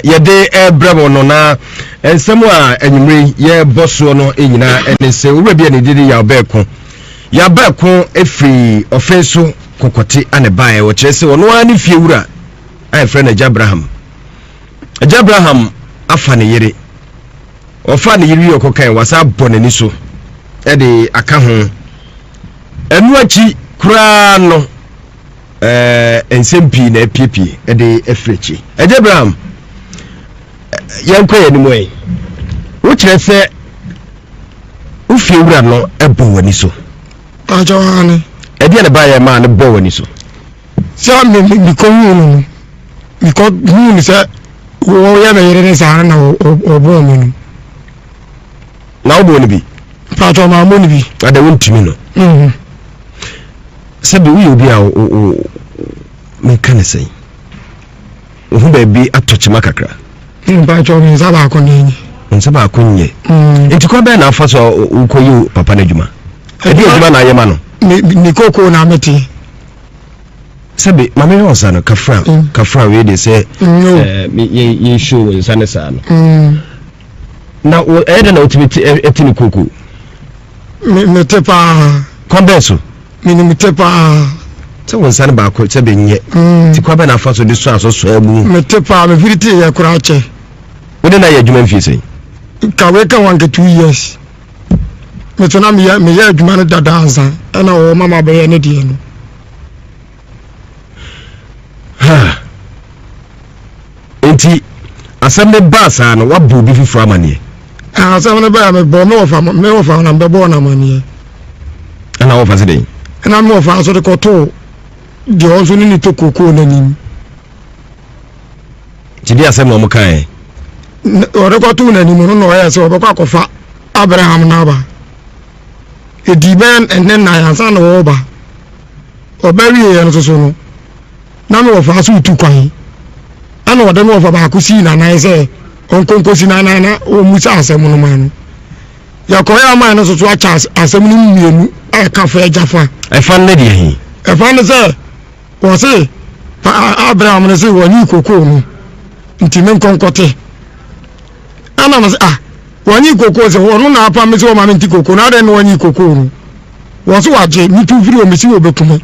yɛde bravo no na ensɛm a enyimre yɛ boso no enyina ene se wura bia ne didi ya obeko efri ofenso kokote ane bae wo kyerɛ sɛ ɔno ani fie wura ai friend Abraham afa ne yere ofa ne yiri yokokan wasa bonani so e de aka ho enu achi kura no ensempi na piepie e de efrechi Abraham yankwa ya nimu e wo kire se wo fie wura no e bo wani so ajawani e de na ba ya ma ne bo wani so sa mi ko hu ni se wo ya na yere ne sa na obo mi no na obo ni bi pato ma mo ni bi ada wontimi no sabi wo yobi a me kan sei wo hu ba bi atochima kakra pato mi saba akonye enti ko be na afa so ukoyi papa na djuma e di djuma na yema no ni koko na meti sabi mama yo sa no kafra we de say ye show insane sa no na e de na otibiti etini koko me tepa kondenso me tepa se won sane ba ko se be nye ti kwa be na afa so de so aso amu me tepa me viriti ya kura che wode na ya djuma mfi sei ka we ka wanke 2 years me tona me ya djuma no dada ansa na o mama be ya ne die no enti asem ne basa no wabu bi fifu amane asem ne ba me bo me ofa na be bo na amane ana ofa se den ana me ofa so de koto de onso ni to koko na nim ti di asem no mo kan o de koto na nim no ya se obekwa akofa Abraham na ba ediben enen na yansa na wo ba obari ye no so no na me ofa so tu kwan ana wode me ofa ba kusi na na se onkonkosi na o musa asem no man ya ko ya man no so acha asem no mienu e ka fa ejafa e fan ne de hi e fan ne se wo se Abraham ne se woni koko no nti me nkonkote ana ma se woni koko se wo no na apa me se wo ma me nti koko na de no woni koko no wo se waje mi tu firi o me si wo bekuma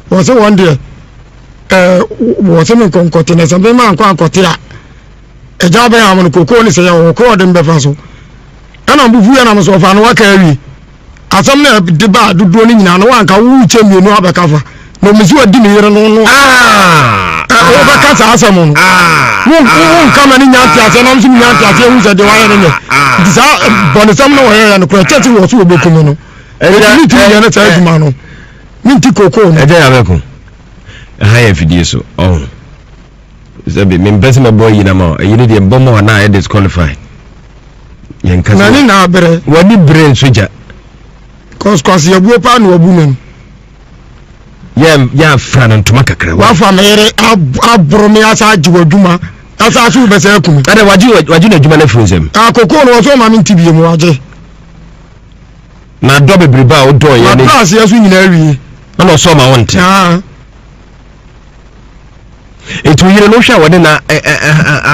wo se won de wo se me konkote na se be ma ankote a eja be am koko ni se ya wo ko de mbe fa so ana mbufu ya na me so fa no waka awi asam na de ba dodo ni nyina no wanka wu che mienu abeka fa no me si wadi me yere no wo ba ka sa asam no wo kama ni nyanti ase na msu nyanti ase hu se de wa yere ne di sa bonu sam no wo yere no ko tete wo so obekum no ni ti yere na ta djuma no ni ti koko no eje ya beko haya video so zabe me mbese me boy yina ma yini de mboma na e disqualify yen kasa nani na abere wani brain soja cause ya buo pa no abu men ya frana ntuma kakra wa fa mere abro me asa ajiwaduma asa su be se akum ada waji na djuma na frunzem akoko no so ma me ntibie mu waje na do bebreba o do ye ne na ase asu nyina awie na so ma wonte etu yire no hwa wode na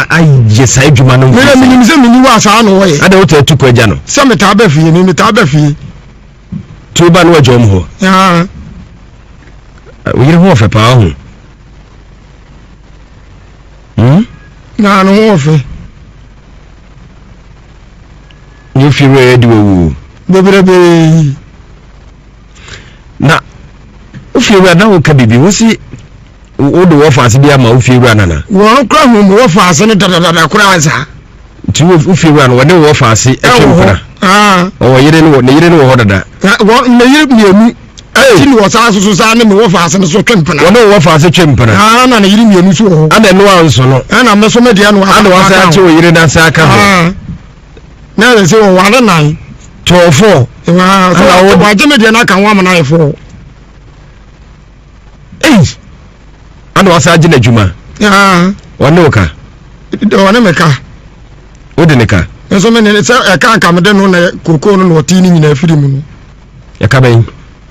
aye sai djuma no me minimze mini wa sa no we ada o ta tu kwaja no se meta ba fie me ta ba fie tu ba no wajom ho yire ho fe pa ho na no ho fe you feel ready wo bebrebe na o feel ready na o ka bibi wo si o do wo faase bia ma o feel ready nana wo kra hu wo faase ne dada kura ansa ti wo feel ready wo ne wo faase e twempra o yire ne wo ho dada wo ne yire mienu ti ni wo sa so sa ne me wo faase ne so twempra wo ne wo faase twempra na ne yire mienu so ho ana no anso no ana me so me dia no ana wo sa che o yire na sa aka ho na le se wo wale nan tofo ana wo ba je me dia na kan wa mana efo ana wo sa je na djuma wone oka wone meka ode neka eso me ne se e kan ka me de no na koko no no ti ni nyina afiri mu no ya ka ben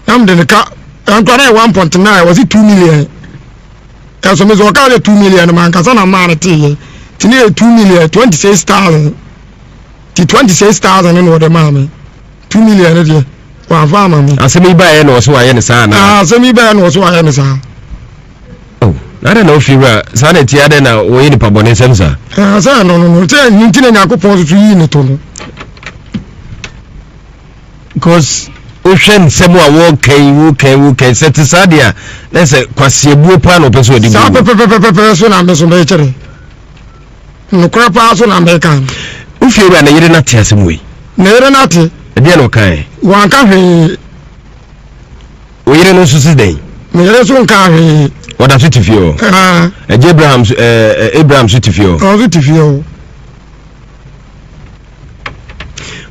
am de neka antwara 1.9 was it 2 million eso me zo ka 2 million man ka sana man ti tini 2 million 26,000 ti 26,000 no the mama 2 million there wa fama me asemi ba ye no so aye ne sa na asemi ba no so aye ne sa oh na na ofira sa na ti ade na wo yi ni pabone semsa sa no te ntina nyakopon so yi ni to no because ocean semu a wo kai set sadia na se kwasiebuo pa no peso odi sa pe so na me so be chere no kra pa so na me kan ofira na yire na te asemu yi na yire na te e dia no kai wan ka hwe o yire no susi den me yire so nka hwe oda so tifio Abraham so tifio o so tifio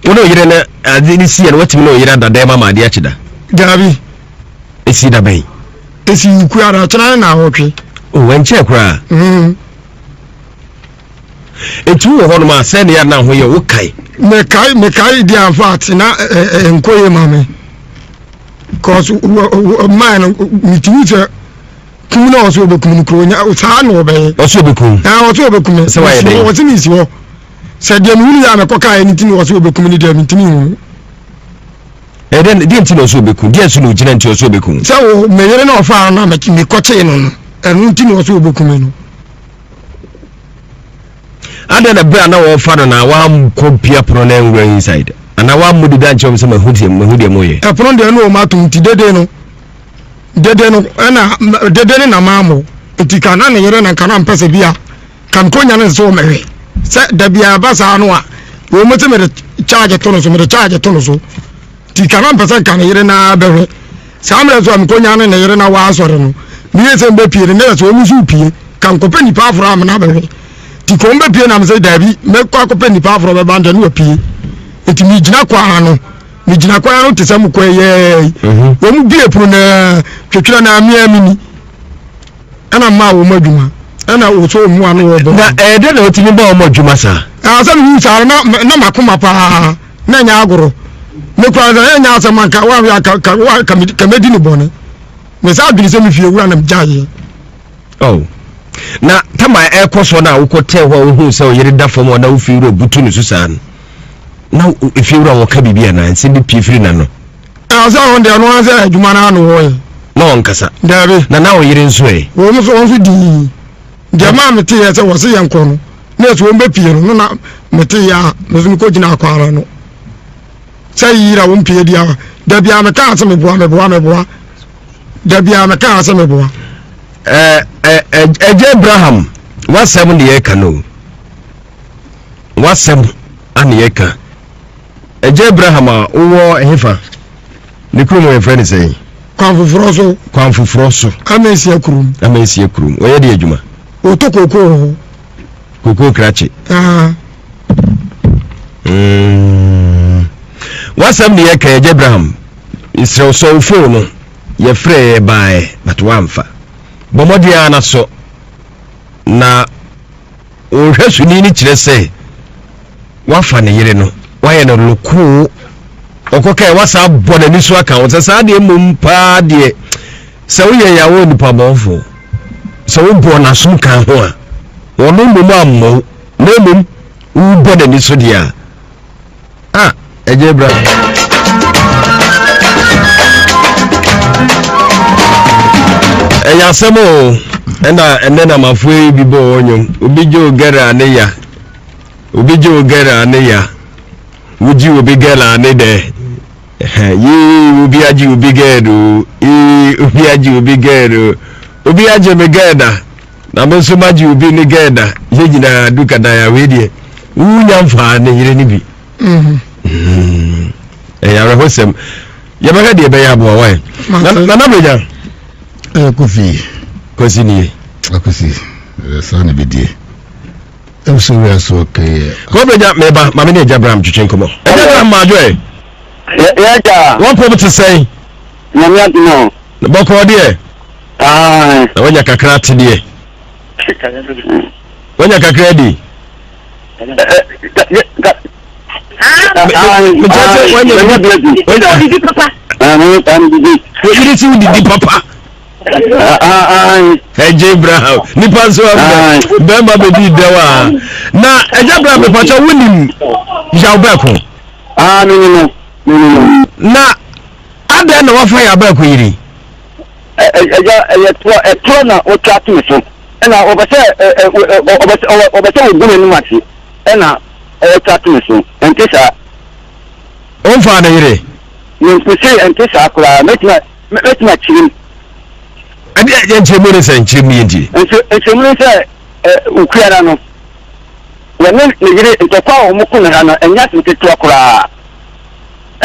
wono yire na adini si na watimi no yire dada mama ade achida gabi esi da ben esi ku ara chana na hotwe o wenche kra etu wo hono ma se ne ya na ho ye wo kai me kai di anfat na enkoye mame cause man mituse kumuna oso obekum kronya sa na obe oso obekum oso obekum se wa ye dey o ti mi si wo se de mi ya me koka eni tini oso obekum ni de mi tini hu den di ntini oso obekum di asu no gina nti oso obekum se wo me yere na ofa na me koche no enu ntini oso obekum no ade na bra na wo fa no na wa kompia pro na enwura inside ana wa mudi da nchom se mahudie moye e pro de no ma tum ti dede no na dede na mamo ti kana na yere na kana mpese bia kan konya na so mewe se da bia ba sa no a wo mo te me charge to no so ti kana mpese kan yere na bewe sa me so am konya na yere na wa asore no mi yese mbe pie ne so mu su pie kan ko pe ni pa afro am na bewe ti ko mbe pie na me say dabi me kwa ko pe ni pa afro be bande no pie eti mi gina kwa no te sam kwa ye wo mu bie pro na twetwera na amia ana ma wo madwuma ana wo so mu anu wo bo na de na otimi ba wo madwuma sa asa mi sa na makoma pa na nya agoro me kwa za nya asa manka wa ya ka medi ni bone me sa adwini se mi fie wura na mjaye oh na tama ekoso na wo kote ho wo hu se o yiri da fom na wo fi wura butu ni susan na if you run kabibia na nsi bi pifiri na no asa on de no asa adwuma na no wo no nkasa dabe na wo yire nso e wo so di jama mete ya se wo se yanko no na so mbe pie no na mete ya no ko gina akwara no sai yira wo mpie dia da bia me ka ase me boa da bia me ka ase me boa Abraham wasem de yeka no wasem ani yeka Abraham owo hefa ne krum we friend say kwan fufuro so amesia krum oye de adwuma o to koko krache wasem de yeka Abraham Israel so phone ye free by but wamfa bomodia na so na o hwesuni ni kire say wafa ne yire no waye no loku okoka wasa bone ni so aka won sa de mum pa de se wo ye yawo ni pa bonfo se wo bo na sum kan ho a wono mum ammo na mum wo bone ni so dia Ejebra eya semo ena mafue bibo onyom obijo gara ne ya wuji obi gala ne de yi obi aji obi gero obi aje me geda na monso maji obi ne geda ye nyina duka da ya wedie wunya mfa ne yire ni bi ya rahosem ya baga de be ya bo wa na beja kofi ni akosi sana bidie so we so okay ko beja meba mama ne Abraham twetwen komo Abraham majo ya ja one problem to say nyamia no boko de na wanya kakra te de wanya kakra di papa Eje Brown nipa so bemba be di dewa na Eje Brown me pacha wonim ya obeko no na ada na wafa ya obeko yiri eja na o chat me so na obese ogun ni mati na o chat me so entisa on fa na yiri ni pese entisa akura metima chirim ade je nchemu ne se nchemu yenti nchemu se ukura no wene yiri ntokwa omuku na na enya tintetu akura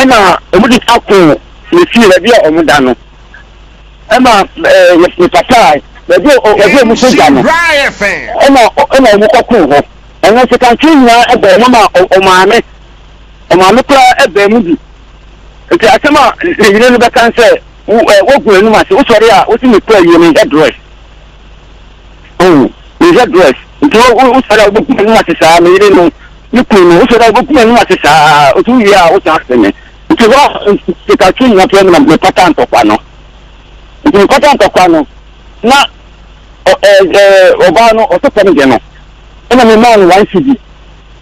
ena omudi akun ni fi le bia omuda no ema ni papa le musu jano ena omukoku ho ena se kan twinya ebe mama omame kura ebe mu bi nti asema yiri no be kan se wogu enu ma se wo sori a wo ti me play you head dress head dress nti wo sori a wo ku enu ma se sa me yiri no ni ku no wo sori a wo ku enu ma se sa o tu ya wo ta se me nti wo se ka twinya play na me pattern to kwa no nti pattern to kwa no na oba no o to pem de no ena me man one cd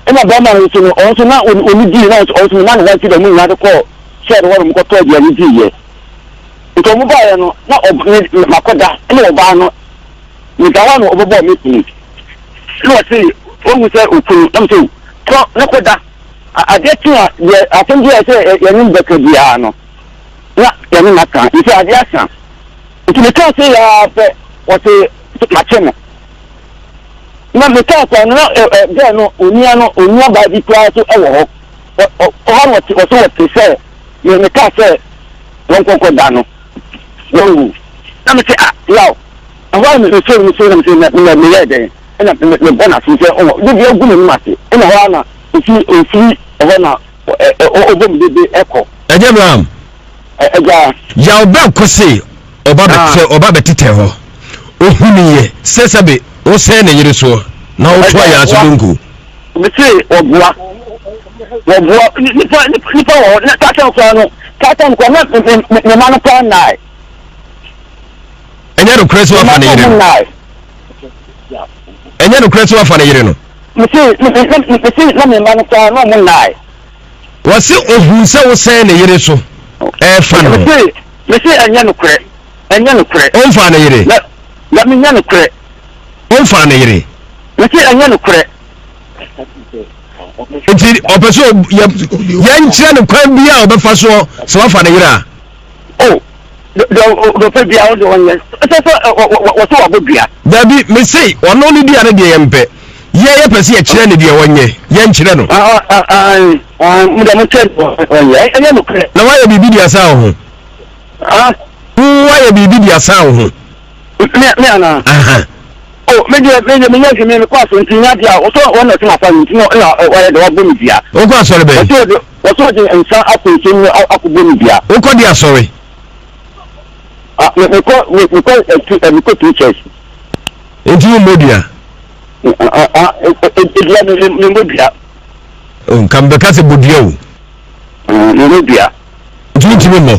ena ba man so no on so na oni di na on so na one cd mu na ko share wo mu ko to dia ni di ye nto mu ba ye no na makoda ena oba no ni dawa no obobo mi kunu lo se o mu se okunu am so ko na koda ade tu a ye atenji ye se ye ni beka bia no na ye ni maka ise ade asa nti me ka se ya pe o se machemo na me ka ko no de no onia ba di kwa so e wo ho o ha no ti o so ti se me ka se won ko da no wo na me se yaw awa me so na me ye de ena me bona fi se o du bi ogun ni ma se ena wa na ofi o na o bom de eko Eje Brown ya oba ko se oba betete ho ohuniye sesebe o se na yiri so na o to ya so dunku me se obua nipa wo na katan ko no katan ko na me ma no plan nai enye no kreso afa na yiri enye no kreso afa na yiri no me se na me ma no plan no mo nai wasi ohun se o se na yiri so e fa no me se enye no kre on fa na yiri la me nya no kre on fa na yiri me se enye no kre nti opeso ya nchira no kwan bia obefa so se wa fa na yiri a do pe bia o do won so wo so abodua dabi me sei ono ni dia na de yempe ye pese ye kire ne de wonye ye nchire no mu da mu chen wonye enye no kre na wa ye bibi dia sa ho wa ye bibi dia sa ho me ana me nya me kwa so ntinya dia o so won na ti afa nti no wa ye de wa bomi bia o kwa sori be o so de ensan akonche ni akubomi bia o ko dia sori me ko two church enti mo modia dia me modia o kan be ka se bodia o me modia enti mo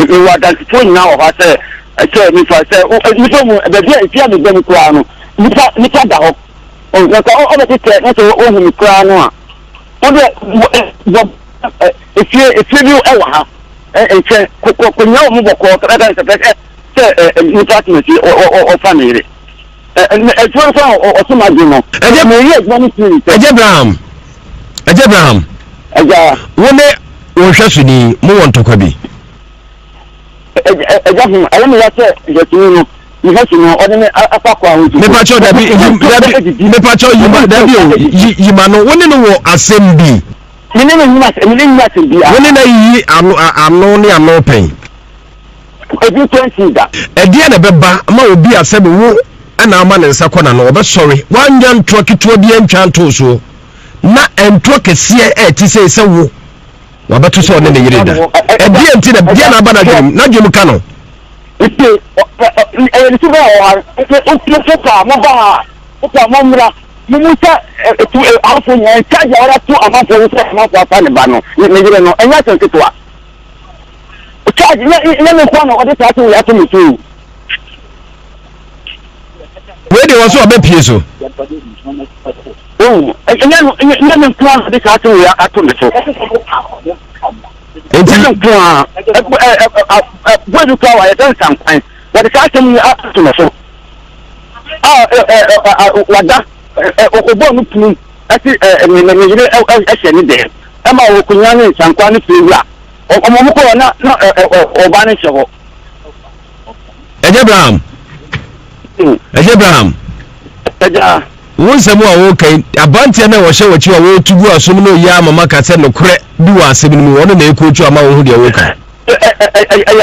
we wa that phone now of say me for say ni so mo be dia ifia me dem kwa no ni ka da ho o na ka o be tete na so o hu mi kwa no a o de ifia bi e wa ha enche ko nyawo mu boko ka da se ni partner si o family so o so ma di no eje me ye gbani ti Eje Brown wone wo hwasuni mu won tokwa bi hu ayo me ya se jetini no ni ha sinu o de afa kwa hu me pa cho dabi me pa cho yima no wone no wo asem bi me ne nyima asem bi wone na yi ano ne ano pen ebi 20 da ede na beba ma obi asem wo ana ama ne nsa kona no obesori wanya ntro kituo bi antwa nto so na entro kese ti se wo wabeto so ne yire da ede enti na bia na aba na dwem ka no ite ni so ba o so pa mo ba o pa mo mra mo musa tu afo nya charge ora tu amafo so amafo apa ne ba no ne yire no enya so ketwa charge na me kwa na odi tax we ato me too we dey was obepie so na me kwa na odi tax we ato me so enti me kwa bodu kwa wa ya sankan we dey tax me ato me so wada obo no pum ati Nhyira ehye ni de ama wo kunya ne sankwa ne fiwura omo ko na oba ne hyeho Abraham eja won samu a wo kai abantie na wo hye wo chi wo tugu asom no ya mama ka se no kre bi wa asem no wono na ekochu ama wo hu de wo kai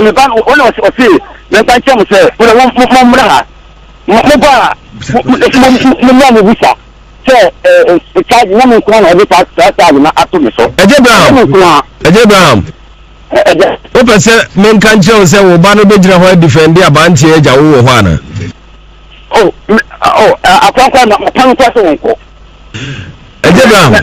me ban wono o se me ban chem se wono mo mra mo ba mo bisa se charge na me ko na be tax na ato me so Abraham o pese men kan che o se wo ba no be gira ho defend abantie eja wo ho ana akwa na pan kwa so nko Abraham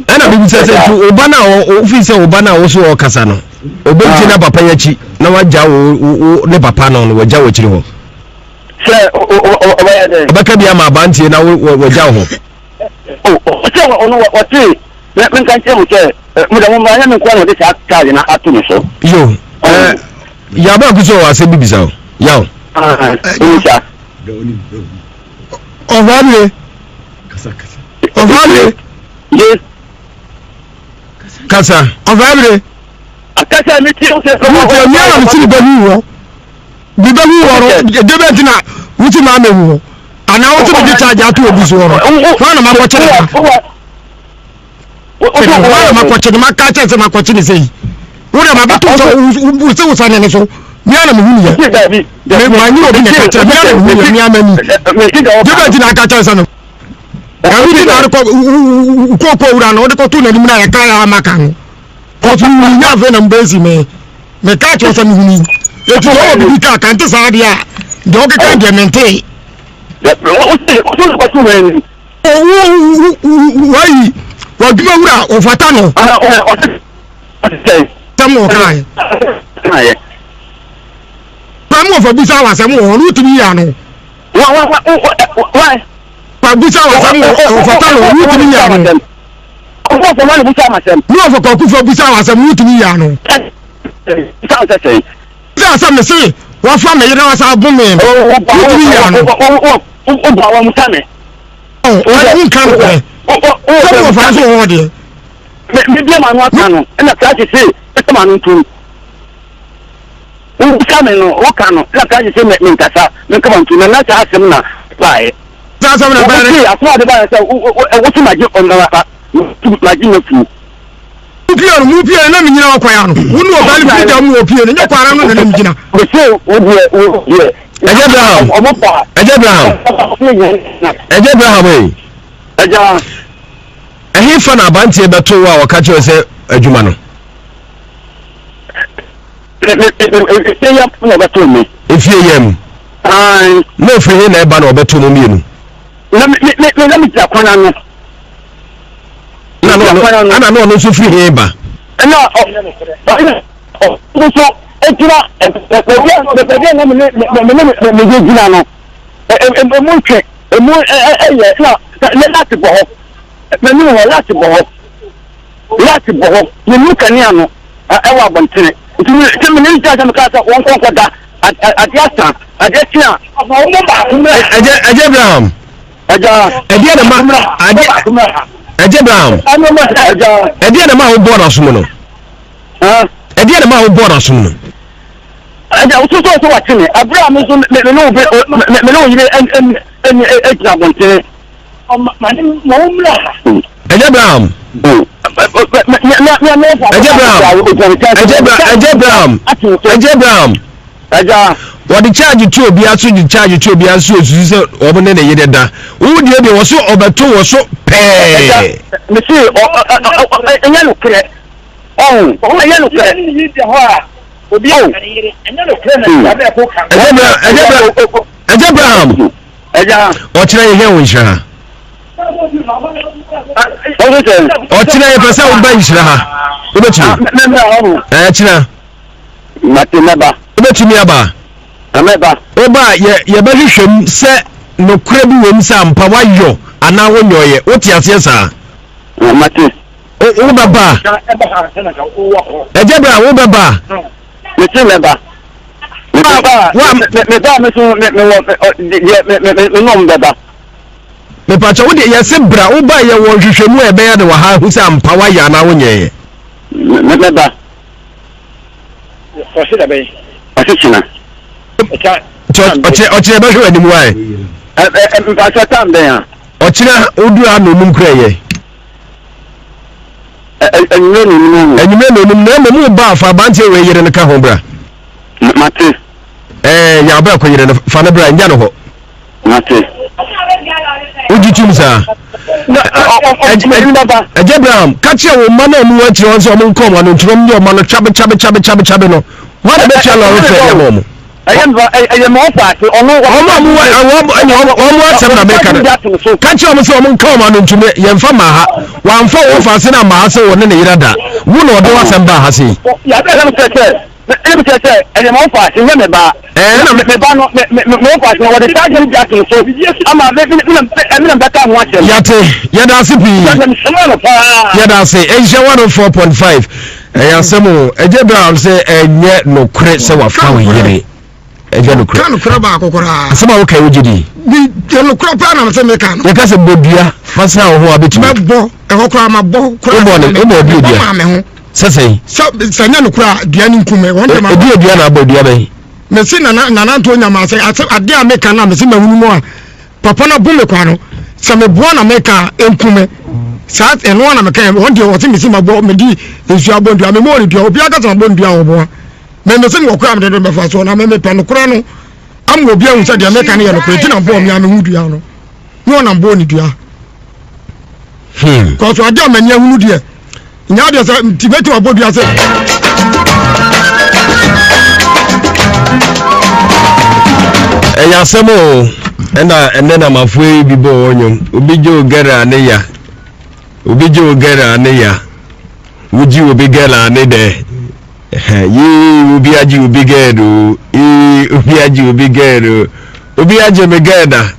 ana bi bisa se wo ba na o fi se wo ba na wo so o kasa no obenji na papa yachi na waja wo ne papa no waja wo chiri ho se o ya de baka bia ma abantie na waja ho se ono wati men kan che mo che mo da mo ma ya men kwa no de sa na ato me so yo ya ba ku so wa se bibisa o ya o Ovale yes kasa ovale akasa mi ti o se so mo te mi ara mi ti be hu wo bi be hu wo de be tina wuti ma me hu ana wo ti be charge ato obi so wo fa na ma ko chere wa ma ko chere ma ka chere se ma ko chere sei wo na ma be to so wo sa ne so mi ana me hu ni ya me ma ni obi ne ka chere mi ana me hu mi ama ni de be tina ka chere se no ya wi na ko ura no de ko tu na ni na ya ka ya maka no ko tu ni nya fe na mbezi me ka chere se mi hu ni e tu o bi ka kan te sa dia de o ka de mente wai wa duma wura o fata no tamo kai tamo fa bisa wa samu o rutu bi ya no wa bisa wa samu o fata no rutu bi ya no o fa ma bisa ma sam no fa ko ku fa bisa wa samu rutu bi ya no sa sa me se wa fa me yira wa sa bu me rutu bi ya no o ba wa mutame o kan o fa so o de me bia ma no aka no na ka ji se e ma no tun o ka me no o ka no na ka ji se me nkasa me ka ban tun na ta asem na bae sa sa na ba ne aso de ba se o ti ma ji on na ba ma ji na fu mu pia na me nyina wa kwa ya no wo no ba li fi da mu o pia ne nya kwara no na me nyina o se o de Abraham ehi fa na abantie beto wa waka che se adwuma no ya na beto mi efie yam no free na eba na obeto mo mienu na mi ta kwana no ana no so free he ba na o so etira bebe na me gina no emu twe emu na lati bo me ni wo lati bo ni mu kania no e wa bontene ti me ni ja me ka sa won kon koda adiasa adiatia o mo ba Abraham ade na ma Abraham ade na ma wo bo na so no ade na ma wo bo na so no aja o so wa tini Abraham so me no yire en ejina bontene ma ni mo mla Abraham aja what the charge to obi aso the charge to obi aso osusu se obo ne yede da wo die de wo so obeto wo so pe me see enya no kre o enya no kre ni de ho a obi anya no kre na ya be ko kan Abraham o kire ye wo nhira o kire ye pesa wo ba nhira ha o be kire kire Mate meba. Obetumi aba. Meba. Oba ye behwehwem se no kura bi wom sa ampa wayo ana wonyoye. Woti ase sa. Mate. O baba. Ejebra wo baba. Mete meba. Me pacha wo de yesi bra wo ba ye wo hwehwemu e be ya de wa ha hu sa ampa waya na wonyoye. Meba. Oche da be. Asechina. Oche be hwe animu ai. Mpacha tambe ya. Ochina odu anu num kraye. Enyime no na mu ba fa bante we yire ne ka ho bra. Mate. Ya ba ko yire ne fa ne bra nya no ho. Mate. Uji chimsa. Abraham, catch your man and watch you on some come on and from your man chabe no. What a better law for I am off at catch your some come on to me Yamfama 1 4 of us in a mass or in the Irada. Who know the was and Bahasi. Let me say, I am off at remember. And I'm the sergeant Jackson. So I'm a better watcher. Yate, Yadasipi, Yadasi, Asia 104.5. Samu, Brown say, and yet no credit so of how we again, some okay, would you be? No crop on some mechanic. Because a bodia, what's now who are between my bo, a hokama bo, crab, Sase, Sanyano cry, Dianin Kume, one of my dear Diana Bodiabe. Messina Nanatonia Massa, I dare make an Amazima more. Papana Bulacano, some Buana Meka, Enkume, Sat and one American, one day was in Missima Bo Medi, is your bond, I'm more if you're Biagas and Bondia. Mendoza will come to the first one, I'm a Panocrano. I'm going to be outside the American and Cretina Bomb Yamudiano. No one I'm born, dear. Because I don't mean Yamudia. Now there's a Tibetan body as Yasamo, and then I'm afraid be born. Ubijo Gera Neya. Ubijo Gera Neya. Would you be Gela Nede? Ye Ubiaji Ubigero, Ubiaji Ubigero, Ubiaji Megada.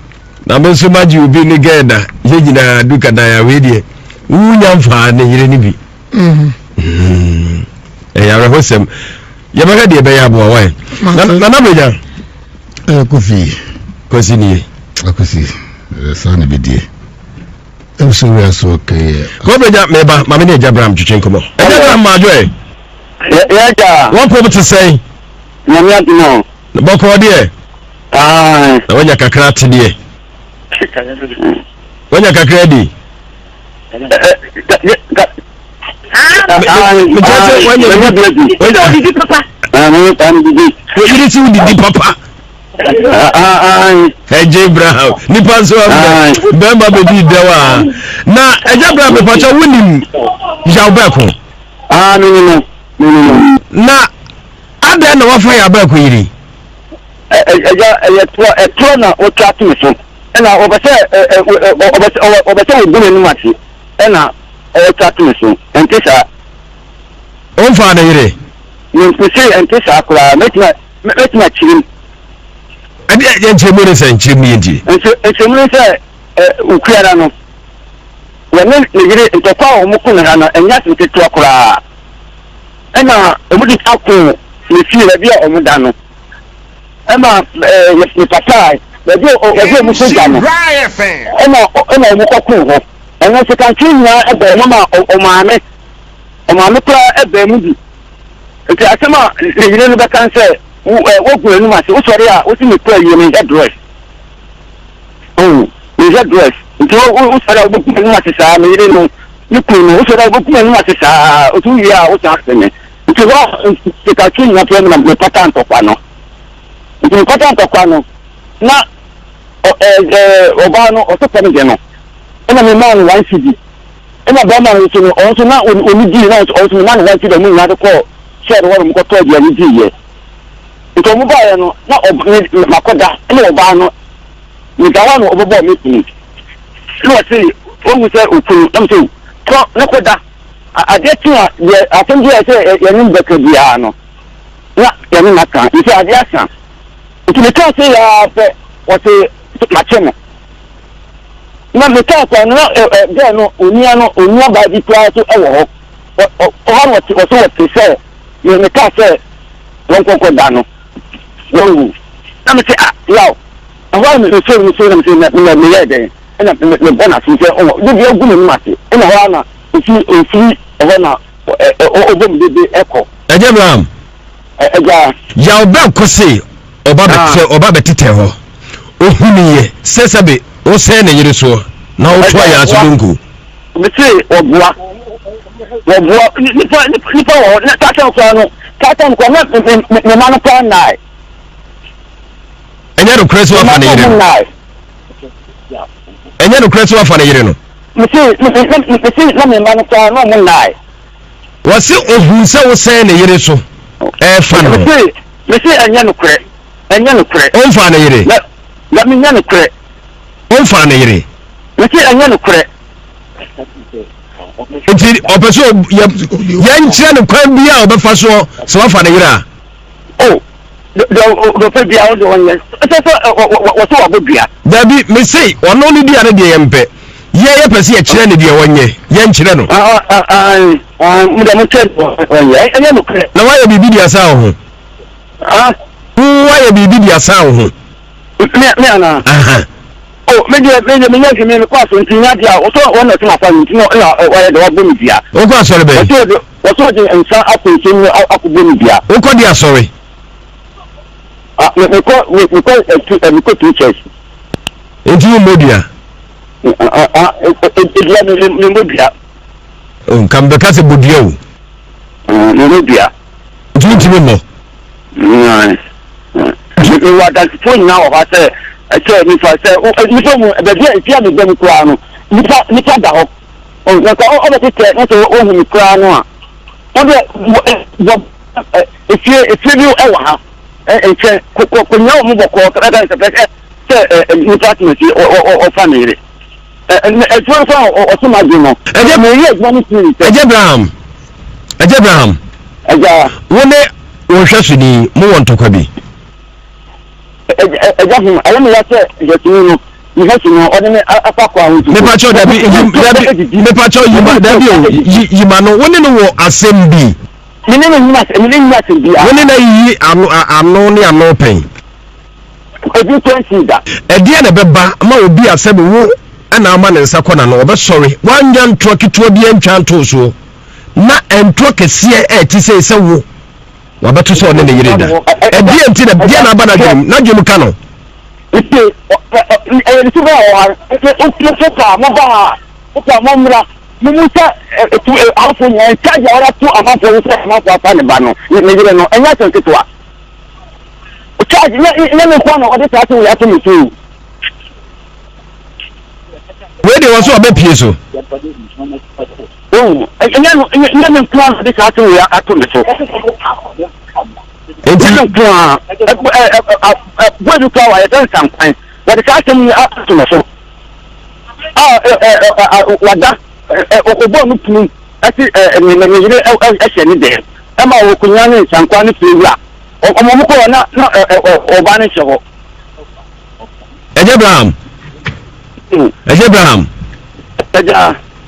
Namosumaji Ubi Negada, Yina Dukadaya Wedi. Uyam fa ne yire ni bi. Ya rehosem. Ya ba de be ya bo wa. Na beja. Kofi. Kosi ni. Akosi. Sa ne bi die. Em so we so ke. Ko beja me ba ma me ne Abraham twetwe nkomo. Abraham ma jo e. Ya ja. One problem to say. Na me atino. Boko de. Ah. Na wanya kakra te de. Wanya kakra di. Papa. Brown. Nipanso Bemba Bedi Dewa. Na Brown me pacha winim Jawbeko. No. Na ada na wafa ya ba ko yiri. Na o tratu me so. Na obese ogun enu mati. Na o tratu me so. Entisa on fa na yire. Ni pese entisa akura metima chirim. Ade je mo resen chirim yenti. Enchemu se ukura no. Wene yire ntokwa o mu kuna na enya sintetu akura. Na omudi akun ni fi le bia omuda no. Ema ni papa Ebi mu so jamo. Ena mu kokun ho. Ena se kan twinya ebe mama o maame kura ebe mu bi. Enti asema yire no be kan se wo gu enu ma se wo sori a wo si me kura yire headdress. Ni headdress. Enti wo sori a wo gu enu ma se sa me yire no ni kun no wo sori a wo gu enu ma se sa o tu ya wo ta se me. Enti wo se kan twinya pe na me pattern to kwa no. Enti pattern to kwa no. Na Obano or something again. And I'm a man 1 CD. And a woman is also not only do not also man 1 CD. Not a call. Share one got told you. It's a mobile, not Makoda, and Obano. With the one over meeting. No, see, when we say, I'm saying, Nakoda. I get you. I think I say, a new Becadiano. na yɛne naka nti ade asa nti meka sɛ yɛ wɔse makyɛ no na meka sɛ no gɛ no onua baa bi koraa so ɛwɔ hɔ ɔhɔ no wɔte sɛ meka sɛ wɔnkɔnkɔ da no wɔwu na mese yaw ɛhɔ no mesɛ na mese meyɛ dɛn ɛna mebɔ no ase sɛ de deɛ agu m'anim ase ɛna hɔ a na ɛfiri ɛhɔ na ɔbɔ mu dede ɛkɔ ɛgye Abraham ɛgya yaw bɛ ko se ɔba bɛtetɛ hɔ ohuniye sɛsɛbe wo sɛ ne yere so na wo to ya so donko mese ɔboa nipa wɔ na tata kwa no na me ma no kwa nai ɛnyɛ no krɛso afa ne yere no ɛnyɛ no krɛso afa ne yere no mese na me ma no kwa no mo nai wɔse ohun sɛ wo sɛ ne yere so ɛfa no mese ɛnyɛ no krɛ ɔmfa ne yere na me nyɛ no krɛ ɔmfa ne yere mese ɛnyɛ no krɛ nti ɔpɛ so yɛnkyerɛ no kwan bi a ɔbɛfa so sɛ wafa ne yere a dɔpɛ bia wode wɔnyɛ sɛ wɔsɛ wɔbɔdua dabi mese ɔno no dua no deɛ yɛmpɛ yɛpɛ sɛ yɛkyerɛ ne deɛ wɔnyɛ yɛnkyerɛ no na woayɛ biribi de asa wo ho woayɛ biribi de asa wo ho me ana me me kwa so ntinya dia wo so wona tuma fa ntino wa de wa bomi bia wo kwa sori be wo so de nsa akontin akoboni bia wo kwa dia sori me ko two church enti wo modia me modia kam be ka se bodia o me modia ntimi mo wa da phone na o ha se ɛsɛ nipa sɛ nipa mu baabi a efia mi bɛm koraa no nipa da hɔ nka ɔbɛtetɛ na sɛ ɔhu mi koraa no a ɔde efie bi ɛwɔ ha nkyɛn konya wɔn mu bɔkɔɔ kɛkɛ sɛ nipa tena si ɔfa ne yere ɛtuo nso ɔso ma gye no ɛgye mi yɛ adwuma no siri sɛ ɛgye Abraham wo ne wɔhwɛ so ni mo wɔ ntɔkwa bi ɛgya ayɛ me yɛsɛ yɛtumi no mehɛsi no ɔde ne afa kɔ ahotu mepakyɛw dabi yima no wo ne no wɔ asɛm bi mene nyina asɛm bi wo ne na yiyi ano ne ano pɛn ɛdi 20 da ɛdeɛ na bɛba ma obi asɛm wo ɛna ama ne nsa kɔ na no ɔbɛsɔre wanya ntoa ketewa bi antwa ntoo so na ntoa kɛseɛ ɛti sɛ wo wabeto so ne yire da ɛdeɛ nti na bia na aba na dwom ka no nti nti ba wa nti pa mo ba pa mo mra mo musa afo nya charge ora to amafo wo se amafo afa ne ba no ne yire no enya senketo a o charge ne me kwa no ode ta to ya to me so we de wo so obepie so enya me kwa ode ta to ya to me so enti bodu ka wa yɛtɛ nsankwan wɔde saa asɛm yi ato no so wada ɔbɔ no punu ɛte ne yere ɛhyɛ ne dɛm ɛma wɔkonya ne nsankwan no firi wura ɔmɔ mo kɔɔ na ɔba no hyɛ hɔ ɛgye Abraham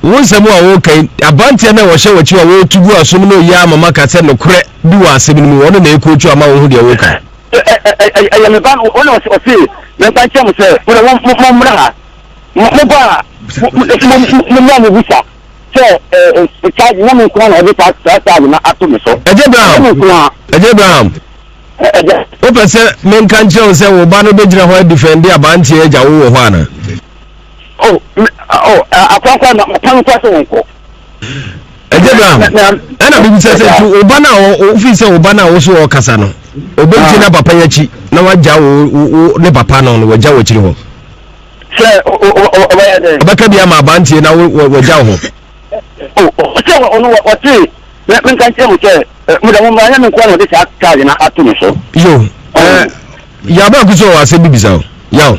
wo nsɛm a wɔkai abanteɛ na wɔhyɛ wɔkyi a wɔtugu asom no yɛ amama ka sɛ nokorɛ bi wɔ asɛm no mu ɔno na ɛkɔtwu ama wo ho deɛ wɔka ɛyɛ me ba no ɔne ɔse mempa nkyɛ mo sɛ wode mommra ha moba a mommra me bisa sɛ charge na menkora na ɔde saa charge na ato me so ɛgye Abraham wopɛ sɛ menka nkyerɛ wo sɛ wo ba no bɛgyina hɔ adifɛnde abanteɛ agya wo wɔ hɔ ana akwankwa na pan kwa so wonko Abraham ana bibi sɛ oba na ofi sɛ oba na wo so wo kasa no obenti na papa yachi na wagya wo ne papa no wagya wo kyiri hɔ sɛ oba de obaka bia ma abantie na wagya wo ho sɛ ono wɔte men kan kyɛ mo sɛ mo da mo ma nya men kwa no de sa charge na ato me so yo ya ba ku so wa sɛ bibi sa yaw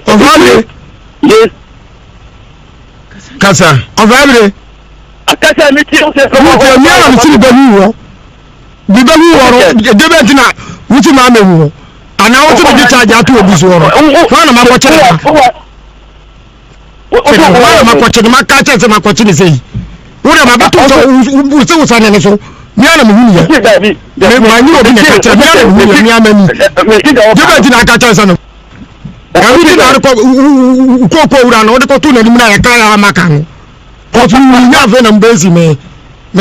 Ovale yes kasa ovale akasa mi ti o se so mi ara mi ti be hu wo bi be hu wo de be tina wuti ma me hu ana wo ti be charge ato obi so ro fa na ma ko chere wa ma ko chere ma ka chere se ma ko chere sei wo na ma be to so wo sa ne so mi ara mi hu ya me ma ni obi ne ka chere mi ara mi hu mi amani de be tina ka chere se no ka wi na ko ura no de ko tu na ni na ya ka ya maka no ko tu ni ya ve na mbezi me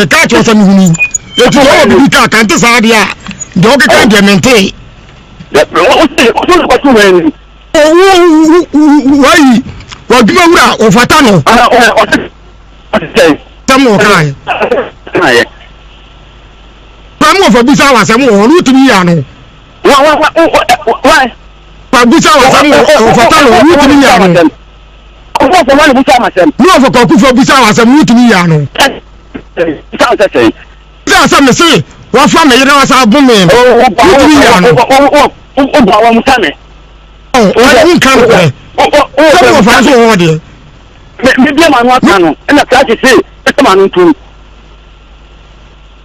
ka chere se mi hu ni e ti o bi ka kan te sa dia de o ka de mente why what do you of Fatano? Tamo kai. Tamo for Bisa was a more root to me. Why? Bisa was a Fatano, root to me. No for Cocu for Bisa was a root to me. That's something to say. What from the was our woman? Obawa mutane. I can't play. Oh, fancy order. Maybe I'm not no. And I try to say, it's a man to.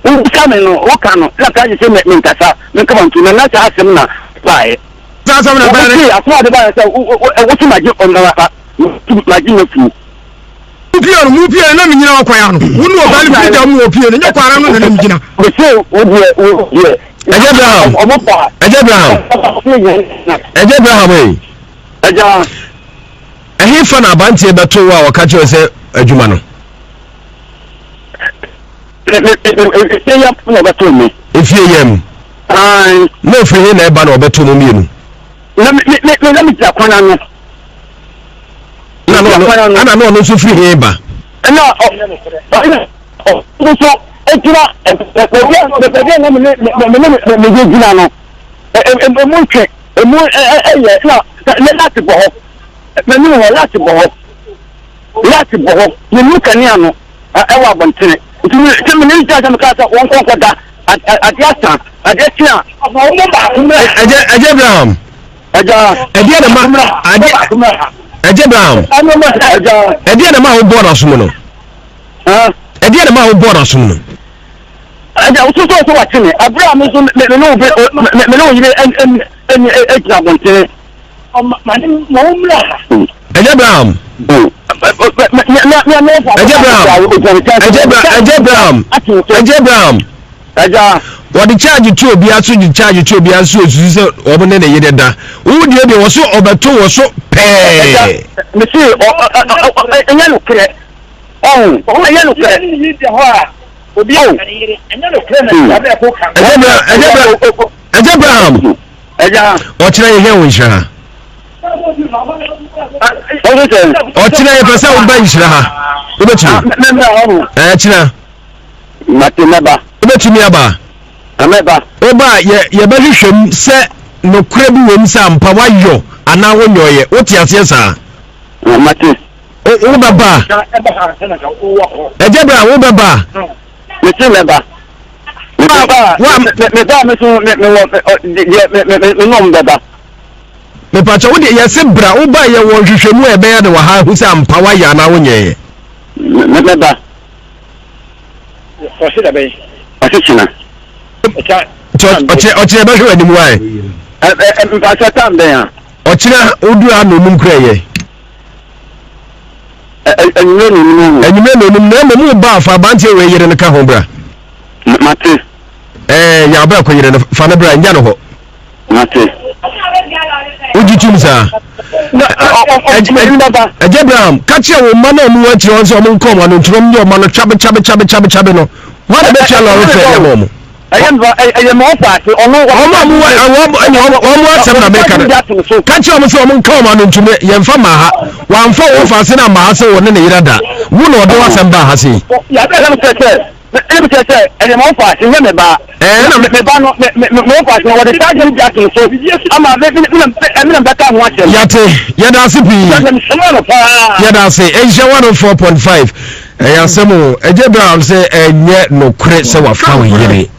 Sameno, Okano, like I say, make us come on to the next assemna. Why? That's on the battery. I thought about what's my job on the like you know. Move here, and let me know. Who know about the move here and your parent? We say, oh, yeah. Abraham. He fan abanti be to wa ka che se adwuma no. Ifie yam. No free na e ba na obeto mo mienu. Let me tell kwana no. Ana no so free he ba. No, so etira the na me gina no emu twe emu na lati bo ho me ni ho lati bo ho ni mu kania no e wa bontene nti me ni jaja me ka sa won kon koda adiasa adiatia Abraham adia na ma Abraham adia na ma wo bo na so no adia na ma wo bo na so no aja uso so watene Abraham so me no yire en bonte Abraham aja what the charge to obi aso the charge to obi aso osu se obo ne yede da wo de wo so obeto wo so pe me see enya no kre enya no kre ni de ho a obi anya no kre na abe ko kan Abraham o tira ye he wo nhira o tira ye pesa wo ba nhira ha wo betumi tira matemaba wo betumi aba ameba oba ye ba hwehwem se no kra bi wom sa mpa wayo ana wonyoye wo ti ase sa mate wo baba Ejebra wo baba meba me ba me so me no baba me pa cho wo de ye se bra wo ba ye wo hwehwemu e be ya de wa ha hu sa mpa wayo ana wonyoye meba o se da be o se china Ochire ba hwe animu ai mpasa tambe ya ochire odu anu num kraye enyime no num na mu ba fa bantie we yire ne ka ho bra mate ya ba ko yire ne fa na bra nya no ho mate uji tumsa Abraham kachi wo ma na mu wachire on so mo nkom anu ntrom ni o ma no chabe no wa na be tia lo fe ya mo I am more party or no asem na make na catch am so mo come on ntume ye mfa ma ha wa mfa wo fa se na ma ha se wo ne yirada wo na odo asem ba ha se ya be am say I am more party me ba na me ba no me party wo de target jack so ama me beta ho asem yate ya da se pi ya da se Asia 104.5 ya semo Abraham se enye no kre se wa fa wo yire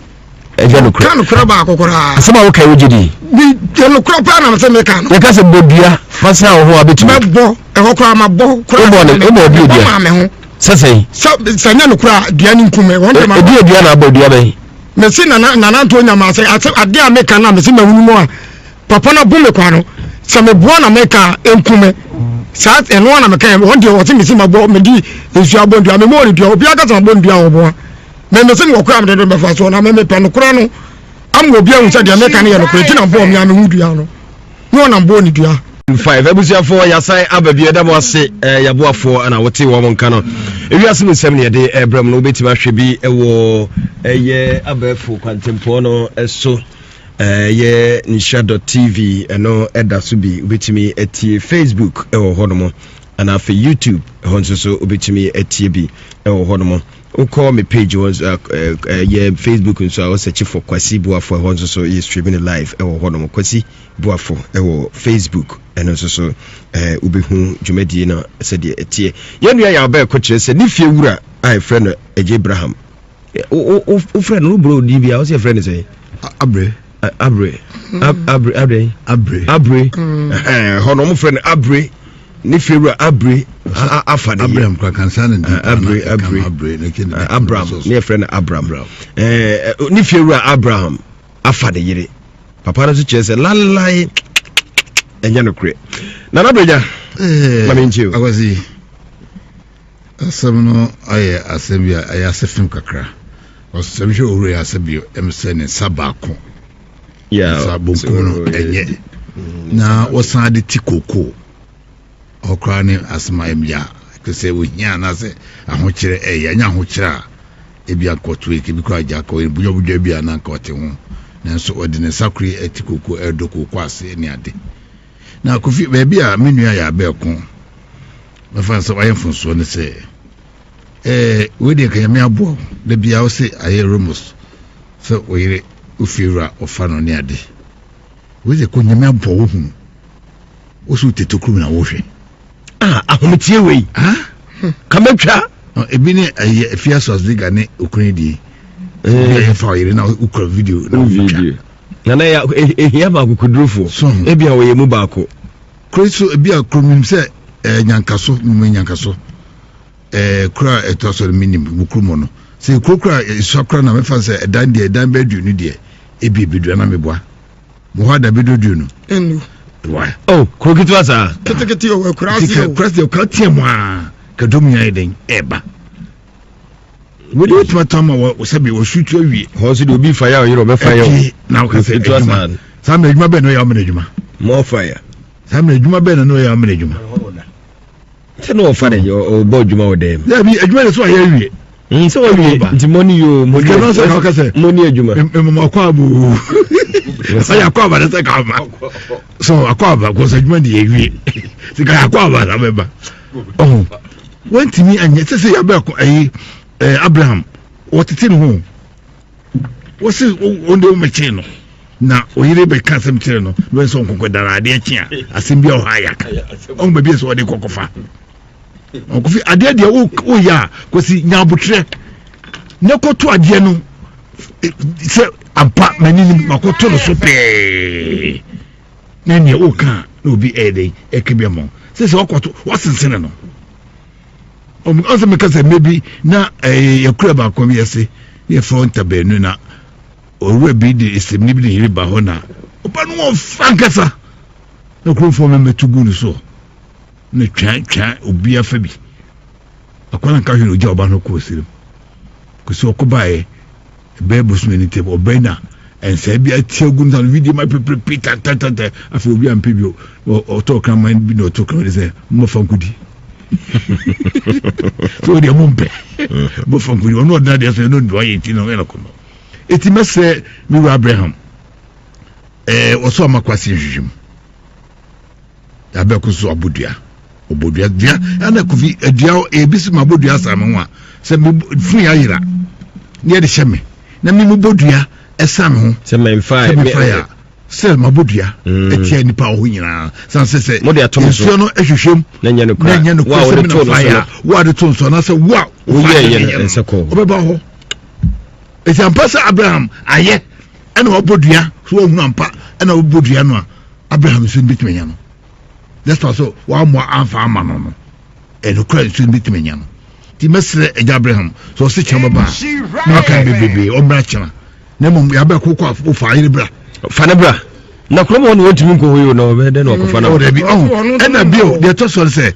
ejano kra ba kokora asema wo kai wogidi bi no kra pa na se me kan ye ka se bodua fasa ho abetuma mebo e kokora mabo kra bo ne bo bi odia ma me ho Sasay. Sanya no kura duani nkume. Wonde ma. Edi aduana abo duabe. Me si na to nya ma say ade ameka na me si ma hunu mo a. Papa na bu me kwa no. Sa me bo na meka enkume. Sa eno na meka wonde o ti me si ma bo me di esu abo dua me mo ri dua obi aka ta bo dua obo. Me se me kwa me de me fa so na me pe no kura no. Am obi ahun say de meka na ye no kura ti na bo me ame hu dua no. No na bo ni dua. 5 ebusiafo yasai ababie da mo ase yaboafo ana wote wo monka no ewiase mu sem ne de ebram no betima hwe bi ewo ye abafo kwantempo no eso ye Nhyira.tv eno eda so bi obetimi etie Facebook ewo hodomo ana for YouTube honso so obetimi etie bi ewo hodomo call me page was yeah Facebook and so I was searching for Kwasi Buafo honso so is streaming live ewo hodomo Kwasi Buafo ewo Facebook and also so ubehu dwumadi na said etie yenua ya ba ekwochire se ni fie wura ai friend Eje Abraham o friend no bro di bia o se friend say Abre hono mo friend Abre ni fie wura Abre afade Abraham kwa kansana ndi Abraham ni friend Abraham ni fie wura Abraham afade yire papa na so chese lalai enya no kre na nabreja maminchiu akwasi asemno aye asebia aye asefim kakra wasemhwe owure asebio emsene sabako sabonkuno enye na wasade tikoko okrani asma emya kese wohia na se ahokyere enya ahokyere ebia kotu eke bikwa ajako ebujo bia na nkote ho nanso odine sakuri etikoko edoko kwase ni ade na kofi baby a menua ya abeko mefa so ayefo so ne se we de kan me abo de bia o se aye rumus so oyire ofiura ofano ne ade we de ko nyame abo wo hu o su tetokuru na wo hwe ahometie we kametwa ebi ne aye afia so ziga ne okuni di ya fa oyire na ukra video na video nana ya ehia ba kokudrofo ebia wo ye mu baako kristo ebia kromim se nyankaso kura etoso minim bukrumo no se krokra isokra na mefa se edan bedu ni de ebi bedu na meboa mo hada bedu no enu why krokitu asa ketekete o kristo ka tiemo a kadomia eden eba we do it matama wo sabi wo shutu awie ho so de obi fire o yero be fire na o ka se sam ejuma be no ya o menejuma more fire sam ejuma be no ya o menejuma se no fire o bo ejuma o dem ya bi ejuma so ya awie so awie nti money yo money no se ka se money ejuma mama kwa bu aya kwa ba se ka ma so akwa ba ko se ejuma de awie se ka akwa ba na beba wantimi anye se ya be ko ayi Abraham wotete no wosi onde o meche no na oyire be ka sem kire no we so nkokodara ade akia asem bia o haya on ba bia so ode kokofa onkofi ade de o ya kosi nyabotre ne koto ade no se ampa manini makoto no so pe ne ne o ka no bi ede ekebia mo se okoto wasensene no also because maybe na yakura ba kom yesi ye front abenu na owe bi di istemni bi ni ba ho na oba no fankasa na krofo me metugu no so na twa obi afa bi akwana ka hwe no ja oba no ko sirim ko so ko bae be busme ni tebo obena ense bi atiagu na video my prepare tata afa obi ampe bi o to kan man bi no to kan say mo fankudi so de mumpe bo fankuri ono na de so no do ayeti no ena kono eti mese mi wa Abraham oso amakwasi hwhwem ya be ko so obodua dia ana kufi adua ebisi mabodua asam ho a se fu ya yira ne de hyeme na mi mubodua esam ho se memfa sel mabodua etia nipa ho nyina sanse se mo de atom so no ehwehwem na nya no wa wo de to no wa de to so na se wa wo ye enseko obeba ho eti ampasa Abraham aye ena obodua so ohunu ampa ena obodua no Abraham so bitmenya no that's also wa mo amfa ama no no eno kra so bitmenya no ti mesre eja Abraham so se chama ba na kan bebebe o bra chana na mum ya ba ko ko fa yire bra fa na bra na kromo won wotumi nko hoyo no be den ko fa na o bi na bio de to so se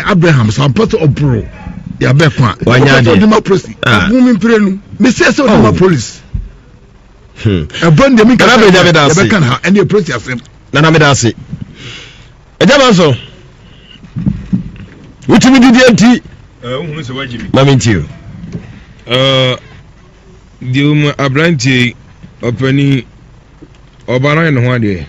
Abraham so part of bro ya be kwa wanya de democracy mumi prenu me say so democracy abon de min kana be jabe da se be kan ha and the process na me da se eja ba so wotumi didi anti ohunu se wajibi mami ntio dium abranti opani obana no ho ade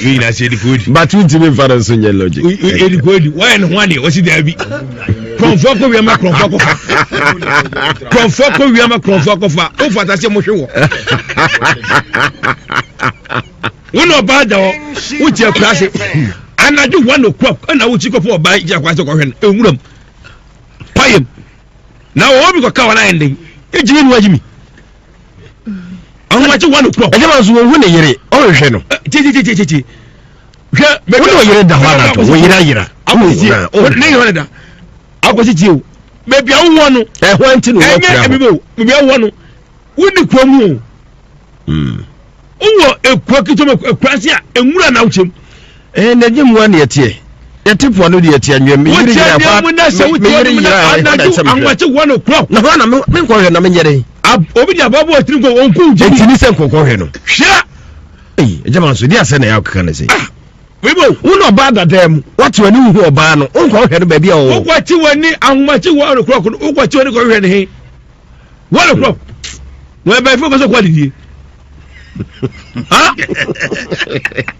we na say the code but wotumi fara so nye logic the code why no ho ade o si da bi konfoko wi ma konfoko fa konfoko wi ma konfoko fa o fata se mo hwe wo no ba da wo je klase anaju 1 o'clock na wo chiko po ba je kwase ko hwe enwuram payem na wo bi ko ka wala ending ejimi ni wajimi ahun ma che 1 o'clock eje ma so wo ne yire o hwe no ti hwe me wo yire da wala to wo yira akwasi ne yire da akwasi ti o me bia wo no ho anti no wo kra me bia wo no wo ni kwa mu uwo ekwa kitome ekwasi a enwura na uchem na jemu an yete po no de yete anwem yiri yira fa me yiri yira anwache 1 o'clock na ho na me nko hwe na me nyere obi dia babo otiri ko onku je ntini se nko hwe no hwa ejama so dia se na ya okaka na se webo uno ba dadam what wani hu oba no nko hwe no ba bia wo ukwachi wani anwache 1 o'clock ukwachi wani ko hwe ne he 1 o'clock we ba fo ko so kwalidie ha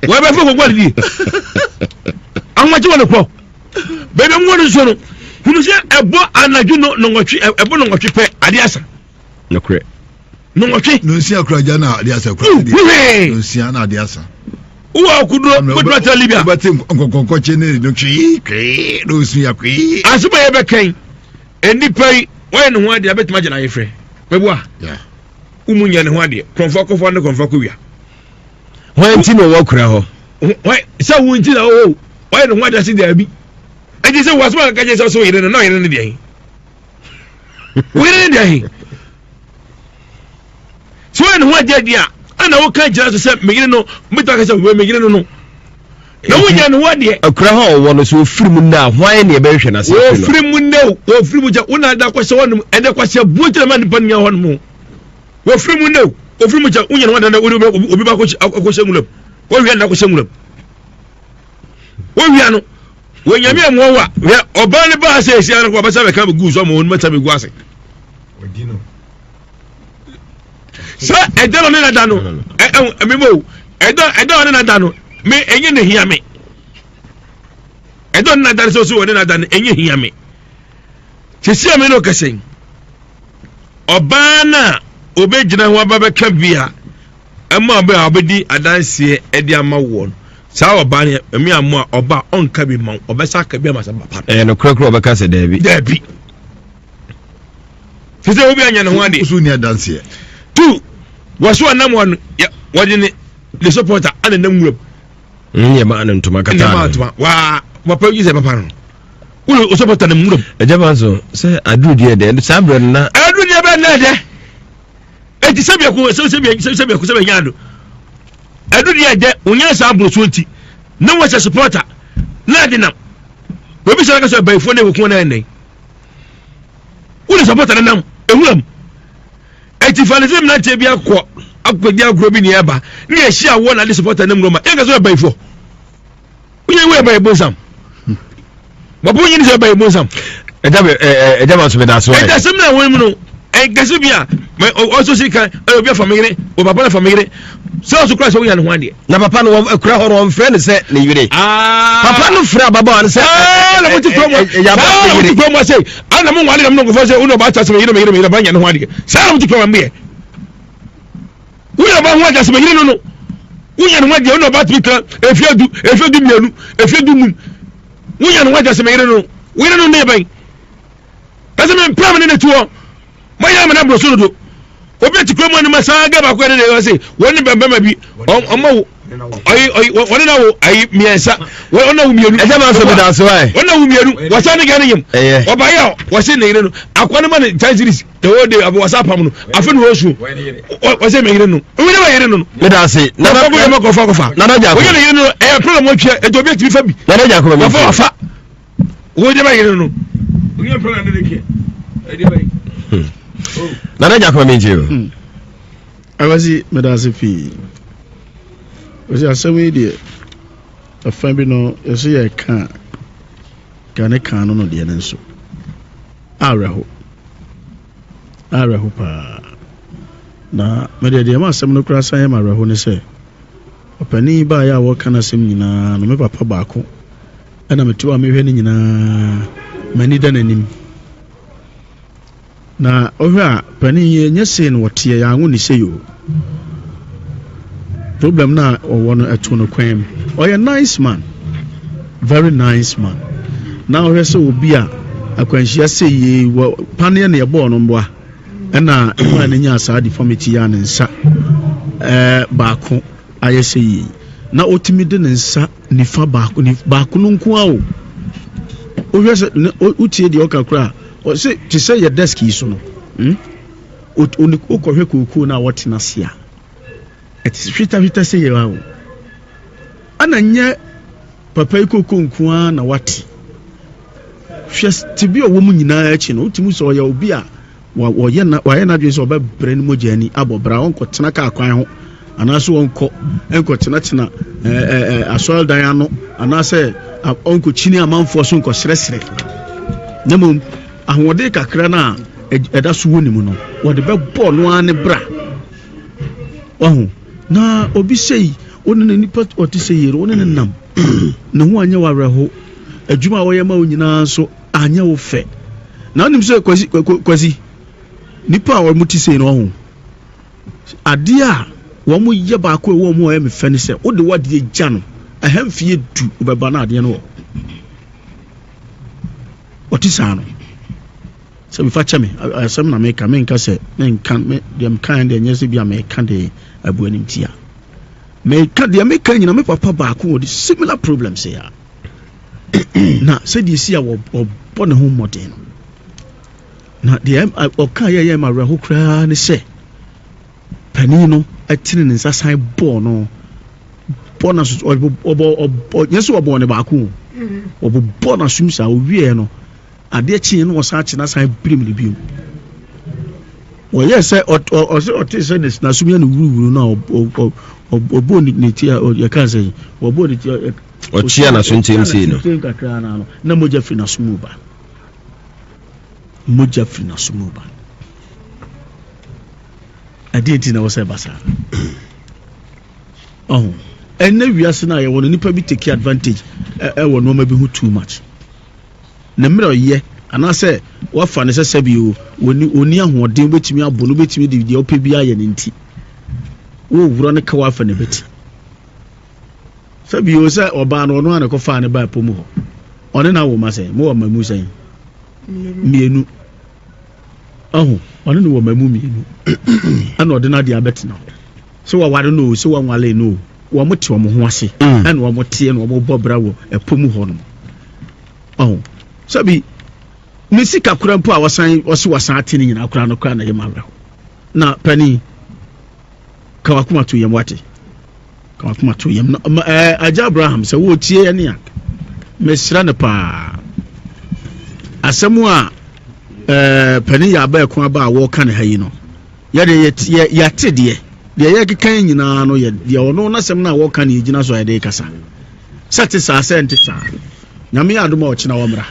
we ba fo ko kwalidie anwache 1 o'clock bebe mwonu so no hunu se ebo anaju no ngotwi ebo no ngotwi pe ade asa no kre no ngotwi no si akra jana ade asa kra no si ana ade asa uwa kudro bodwa ta libya bati nkonkonko chene no twi kre no si akwi asuba ye be kan enipai we no ho ade abetima jana yefre bebua yeah umunya ne ho ade konfako fo ne konfako wia ho anti no wo kra ho we sa wo nti na o we no ho ade asi da bi eje se wasuma ka je so yire no yire ne dia we ne dia so en ho ade dia ana wo kan jira so se megire no mita ka se we megire no no na wo nya ne ho ade akra ho wo no so firimu na hwan ne be hwe na se wo firimu ne wo firimu ja una da kwase wonum ede kwase buotre man pan nya honum wo firimu ne wo firimu ja unya ne wada na obi ba ko akoshengulam wo wi na akoshengulam wo wi ano wo nyame amwa oba ne ba se esi an ko ba sa be ka be gu so mo mata be gu ase odino sa edelo ne na dano memo edo ne na dano me enye ne hia me edo na dano so ne na dano enye hia me sisi ame no kesen oba na obegyina ho aba be ka bia ama oba obedi adanse edi ama won sa oba ne emi amu oba onka bi ma oba sa ka bi ma sa papa no krakra oba ka se dabi sisi obi anya ne ho ade usu ni adanse tu wasu anam won wadi ne the supporter ana namwuram nye ma anan tuma kata wa papa yi se papa no wo supporter na mwuram ejaba so se adu die de sabre na adu die be na de eti sebia ko sebia nyaado adu die de unya sa abro 20 na wo se supporter na de nam we bi se ka so bayfo na wo na nen wo supporter na nam ewuram eti fanizim na te bia ko akodi agro bi ne eba ne ya hia wo na de supporter na mroma e ka so bayfo uye we baybo sam babu yin se baybo sam ejaba so be da so e da sem na wo mu no e gase bia also see kan obi afamigire o papa na famigire so so class wo yan ho ade na papa no kura ho no friend se ne yire papa no fra baba an se na muti promo ya ba yire promo se ana mo wale na mo go se uno ba ta se yire ba yan ho ade sa na muti promo mbe uno ba ho ade se yire no unya no ade uno ba twitter efedu mienu efedu num unya no ade se yire no ne ban ase me promo ne tuo maya mana bro so do obi ti kromo ni masa ga ba ko ne say woni bembe ma bi omo wɔne na wo ayi miɛnsa wɔne na wo mienu ɛsɛ ma so beda so ai wɔne na wo mienu wɔsa ne gane yim ɔbayɛ a wɔse ne yere no akwa ne ma ne time series the whole day abo wɔsa pam no afi no wɔsu wɔse me yere no wo ne ma yere no beda se na na ko ma kofa na na jako wo ne yere no problem mo twa edo bi fa bi na na jako ma fa wo ne ma yere no wo ne problem ne de ke edi bai na na jako ma nje o awasi medase fi osi asemi de afa bi no eso ye kan Gane kan no de ne nso araho pa na mede de ma asem no kura san ma araho ne se opani ba ya wo kan asem nyina no me papa baako ana metu a mehwe ne nyina mani da nanim na ohwe a pani ye nyese no wote ya anwo ni seyo problem na owo no eto no kwam oye nice man, very nice man. Now ohwe se obi a akwanhia seye pane na ye bo no mboa na ma na nya asa deformity ya ne nsa baako aye seye na otimi de ne nsa nifa baako no nko a o ohwe se utie de okakura o se ti say your desk yi so no oni okohwe koku na wotina sia eti fita say ye wa ana nye papa ikoku nko na wati hwes ti bi owo mu nyina achi no utimu so ya obi a wo ye na dwe so obabre ni mojani abobra onko tena ka akwan ho anaso onko enko tena asol dan ano anase onko chini amanfo so onko sresre nemo ahwode kakra na eda so woni mu no wode be ball no ane bra wahu na obi sei oni na nipa oti seyero oni na nam na hu anya wareho adwuma wo ye ma onyina so anya wo fe na onim so kwasi nipa wo muti sei no ho ade a wo mu ye ba ko wo mu o ye me fe ni se wo de wade gya no ahemfie du obeba na ade no oti sa no so we facha me asem na make me nka se me kan me dem kan de nyese bia me kan de abuanim tia me kan de me kan nyina me papa ba ko the similar problems here na se di si a wo bone ho modern na de o kan ye ma reho kra ne se pani no atini ne nsasan ball no bona so o yeso obo ne ba ko obo bona sumsa o wie no ade chi no wasa chi na san brim ne biu o yes o te se na sumia no wuru na obo ni ti ya kan se obo ni ti o chia na so ntem si no na moja fi na sumuba ade ti na wasa basa enne wiase na ye won nipa bi take advantage wo no ma bi hu too much na mmerɛ ye anase wafa ne sese bi oni ahoɔden betimi abo no betimi de opɛ bi aye ne nti wo wuro ne ka wafa ne beti sabi o se oba no no anako fa ne ba pomu ho one na wo ma se mo wa mamu sen mienu one no wo mamu mienu ana ode na de abetina so wa ware no so wa nwale no wo mo te wo mo ho ase ana wo mo te no wo mo bobra wo epomu ho no sabi nisika kura mpo a wasan atini nyina kura no kura na yema na pani kawakuma to yem wate kawakuma to yem aja Abraham se wo tie ne a mesra ne pa asemu a pani ya ba ekon ba wo kan ha yi no ya de ya tede de ya kekan nyina no ya ono na sem na wo kan yi gina so ya de kasa sate sa sente sa nyame adoma o china womra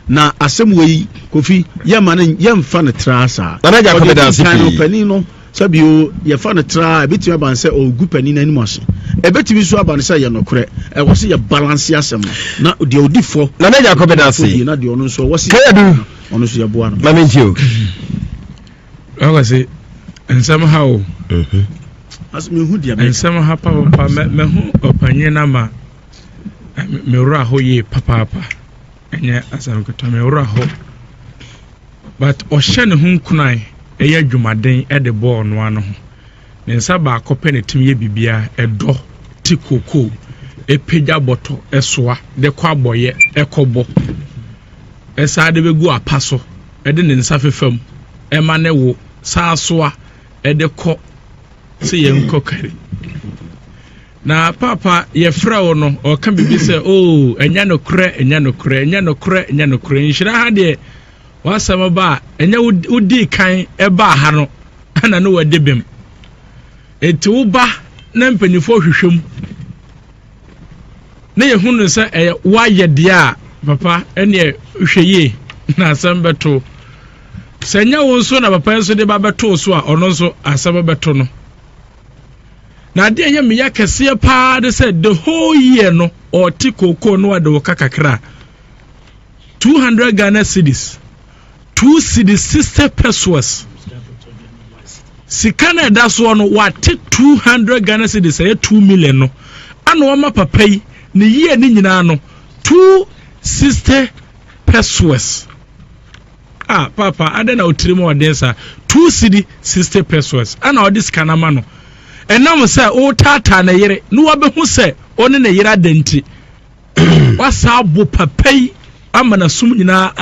na asem wei kofi yema ne yemfa ne trasa na ja komedance pi pani no sabio ye fa ne tra ebetimi ban se ogu pani na animu ase ebetimi so aban se ye nokore e wo se ye balance asem na de odifo na ja komedance na de ono so wo se kayadu ono so ye boa no na menjio I say ensem ha o as me hu dia ensem ha papa me hu opanye na ma me wura ho ye papa enye asanko me wura ho but o hye ne hu kunai eye adwumaden e de ball no ano ho ne nsa ba akopɛ ne tim ye bibia edo ɔte koko epagya bɔtɔ ɛsoa de kɔ abɔyɛ ɛkɔbɔ ɛsaa de bɛgu apa so ɛde ne nsa fefam ɛma ne wo saa soa ɛde kɔ sɛ yɛnkɔ kari na papa yɛfrɛ wo no ɔka bibi sɛ oh ɛnya no korɛ nhyira ha deɛ wasɛm ba ɛnya wodi kan ɛba ha no ana no wade bem enti wo ba na mpanyifo hwehwem na yɛhu no sɛ ɛyɛ wayɛ deɛ a papa ɛne hwɛ yie na asɛm bɛto sɛ nya wo nso na papa nso de ba bɛto so a ɔno nso asɛm bɛto no na de yɛ me ya kɛseɛ paa de sɛ the whole year no ɔte koko no ade wo kakakra 200 Ghana cedis 2 cedis 60 pesos sika na ɛda so no wate 200 Ghana cedis ɛyɛ 2 million no ana wɔma papa yi ne yie ne nyinaa no 260 pesos papa ada na otirimo wadensa 2 cedi 60 pesos ana odi scan ama no enam sɛ o tata na yere no wabehu sɛ one na yere adanti wasa abo papai ama na sum nyina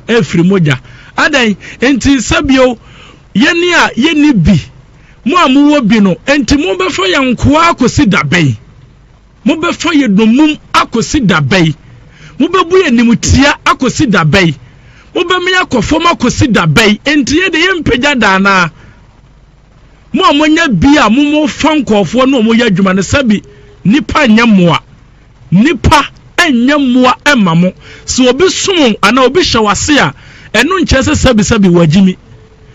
afiri moja adan enti sabio yeni a yeni bi mo amuwo bi no enti mo befo yankoa akosi dabai mo befo ye domum akosi dabai mo bebu ye nimutia akosi dabai Mobemia kofoma kosi dabai enti ye de yempagya dana mo amonya bia mo fankofo no mo ya dwuma ne sabi nipa nyamoa nipa enyamoa emamo so obi sum ana obi hyewase a eno nkyese sabi wagimi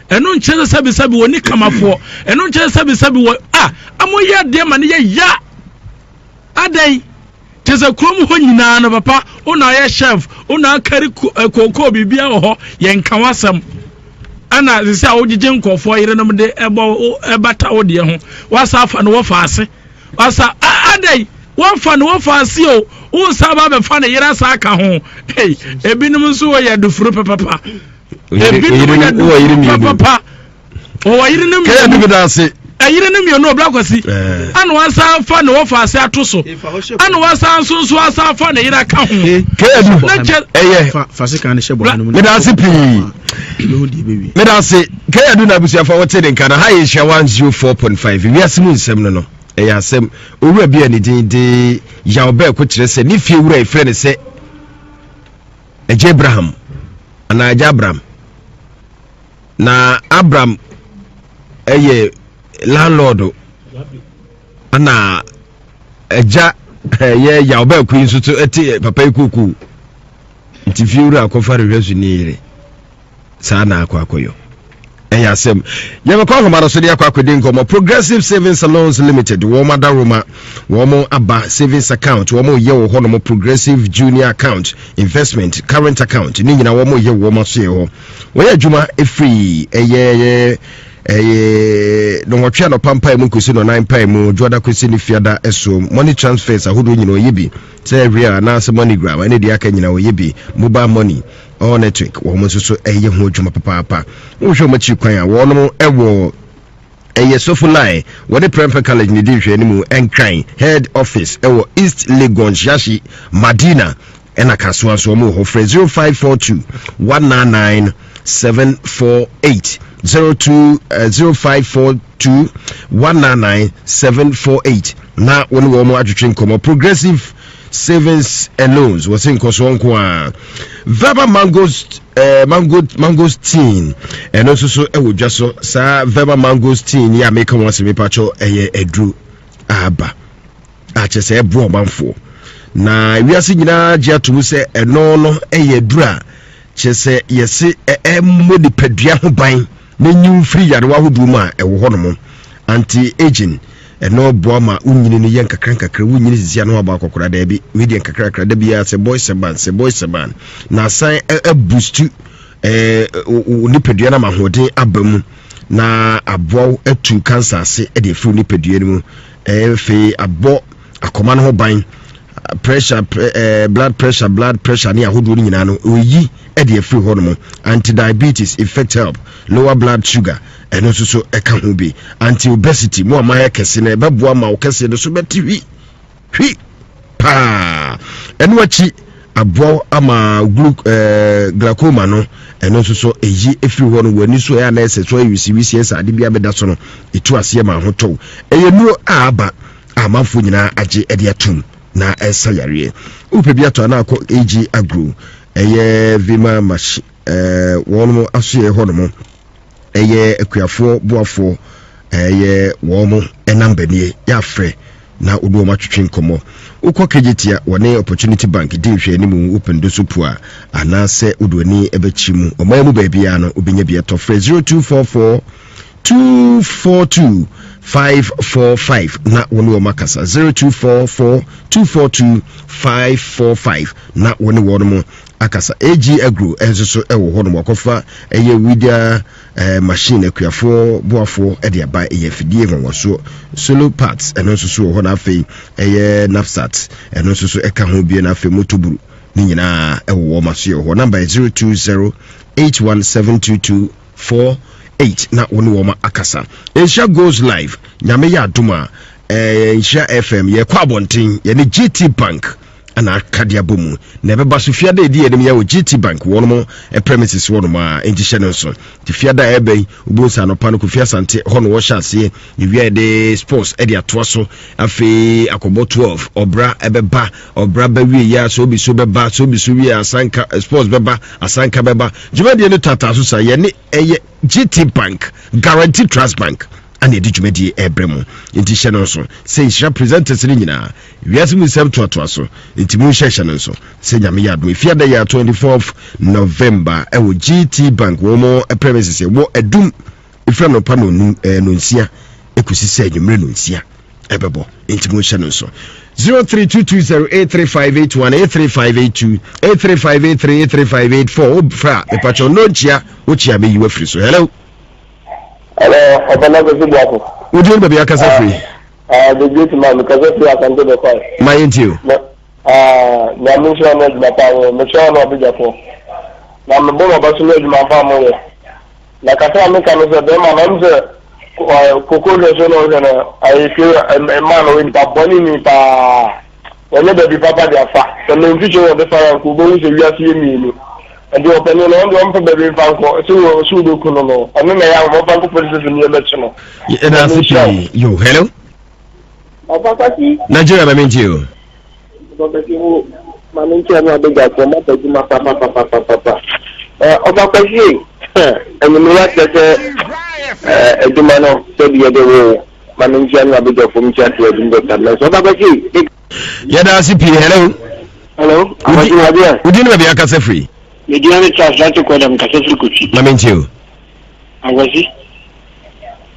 eno nkyese sabi woni kamafo eno nkyese sabi wo amoya de ma ne ya adai tese krom ho nyina no papa una ye chef una kari koko bibia ho ye nka wasam ana sisi a wogije nkofo yire no de ebata wo de ho wasa afa no wo faase wasa adai wo fa no wo faase o wo saba be fa ne yire asa aka ho ebinim nso wo ye dufuru papa ebinim wo yire papa o yire nim ke ebi dase ayire ne mienu obla kwasi anu wasa fa ne wo faase atoso anu wasa nso asa fa ne yira ka ho ke edu faase kan ne hye bo anu me dase pi me dase ke edu na busia fa wote de nkana ha ye hye 104.5 wi asemu nsem no eya asem owura bia ne de ya oba ko kire se ne fie wura efre ne se Abraham ana Abraham na Abraham eye landlord ana eja ye ya oba ku nso to eti papa ikuku nti fiura akofa rehesu ni ire saa na akwakoyo eyasem ye me kwa mara so de akwakode nkomo Progressive Savings Loans Limited wo madaroma wo mo aba savings account wo mo ye wo ho no mo Progressive Junior account investment current account ni nyina wo mo ye wo mo so ye ho wo ye adwuma free no watwa no pampa mu kusi no 9 pa mu joda kusi ni fiada eso money transfers ahodo nyina oyebi say real na se MoneyGram ene dia ka nyina oyebi mobile money or network wo mo so eye ho adwuma papa wo hwe mo chi kwan a wo no ewo eye sofulai wo de Prempeh College ni di hwe ni mu enkran head office ewo East Legon Yashi Madina ena kaswa so mo ho 0542 199 748 020542 199 748 na woni wo mo atwetwe nkomo Progressive Savings and Loans was in Kosonko Verbal mangosteen and also so e wo dwaso sa verbal mangosteen ya make one se me pacho edru aba a chese e bro manfo na wiase nyina gya to se eno no edru a chese yesi modi padua ho ban na nyu free yare wa hodu mu a ewo ho no anti aging eno boama unyini ni yankakra unyini zia no aba akokora da bi media kakra da bi ya se boys ban na san boost nipadua na mahoden abamu na abo etu cancer se e de fru nipadua mu fe abo akoma no ho ban pressure blood pressure ni ahodo ni nyina no oyi e de free hormone anti diabetes effect help lower blood sugar eno so eka ho bi anti obesity mo ama ya kese na beboa ma o kese no so betiwi hwi pa eno achi abo ama glaucoma no eno so eyi efiri ho no wani so ya na ese so wisi esa ade bia beda so no etu ase ma ho to eyenu aba amafo nyina age ede atum na esa yare upe bia to na akọ AG Agro eye vima machi wono aso ye ho no mo eye akuafo boafo eye womo enambanie ya frɛ na odo ma twetwe nkomo ukọ kejetia wone opportunity bank di hwe animu open do supua anase odoni ebechimu omamu baabia no obenya bia to 0244 242 545 na wone wo makasa 0244 242 545 na wone wo no akasa AG Agro enso ewo ho no wakofa eye widia machine akuafo boafo e de aba eye fidie nwoso solo parts enso so ho na afei eye nafsat enso so eka ho bie na afei motoburu ni nyina ewo wo maso ho number 0208172248 na woni wo ma akasa Asia goes live nyame ya adoma Asia FM ye kwa bonten ye ne GT Bank ana kadia bomu na beba so fiada edi enim ya wo GT Bank wono premises wono ma entishe no so ti fiada ebe ubonsa no pa no kofia Asante hono wo hyase ewia de sports edi atoa so afi akobo 12 obra ebeba obra ba wi ya so bi so beba so bi so wi asanka sports beba asanka beba jumadi no tata so sa ye ne eye GT Bank Guarantee Trust Bank and the jumedi ebremu inti hye so say sha presenters ni nyina wiase mu sem to so inti mu hye no so say nyame ya do fiada ya 24th November e wo GT Bank wo mo premises wo edum ifrem no pa no nsia ekusi say nyumre no nsia ebebo inti mu hye no so 0322083581 83582 fra epacho no chia wo chia me yiwa free so hello. Hello, Obana Gozibuako. Would you be a casa free? The great man, because of you, I can do the call. My into. Namisha knows my power, Michelle or Bigafo. Now, the bomb of Basilio, my family. Like I said, I can say, them, and I'm Coco, I feel a man with a bonny me. Whenever the papa, they are fat. The main feature of the fire, Kubo is a real me. And the opinion on the baby banco, so do Kuno. I mean, I have a bank police in the election. You, hello? Nigeria, I mean, you. Mamintia, no big guy from Papa. Obakashi, and the Murat, a Dumano, said the other way. Mamintia, no big guy from Chatsworth in the tablet. Obakashi, Yadasipi, hello? Hello, would you never be a casa free? The Diana Charles to call them Catholic Kuchi. I mean, you. I was it.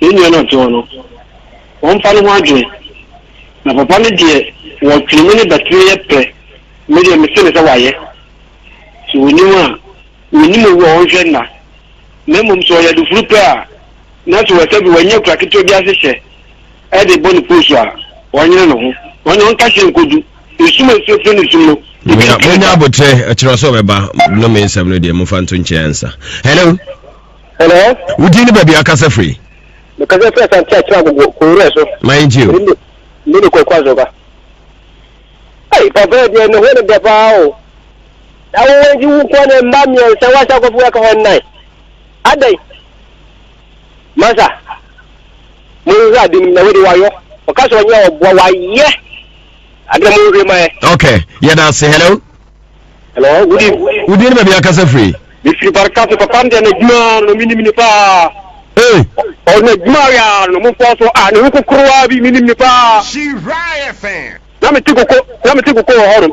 In your not to one final one day. Now, Papa, dear, what criminal but 3 years, maybe a mistake away. So we knew one gender. Memum so you do fruit prayer. Not to whatever when you crack it to the other share. Add a bonny pusher. 1 year no. One catching could do. You soon as you finish. Menya botre atiro so beba no me nsem no de mo fanto nche answer. Hello. Hello. Wudi ni baby akasa free. Because I said atira ko reso. Mind you. Ni ko kwazo ba. Hey, papa de no hole de ba o. Awo wenji wu ko na mami en se wa sa ko fu ka hon nai. Adai. Masa. Mo ra di na we de wayo. O ka so nya o wa ye. Okay, yeah, that's hello. Hello, good evening, baby. I can free. If you are coming to Panda, no minimipa. Hey, oh, no, Maria, no more photo, and who could grow be minimipa. She riot fan. Let me take a call home.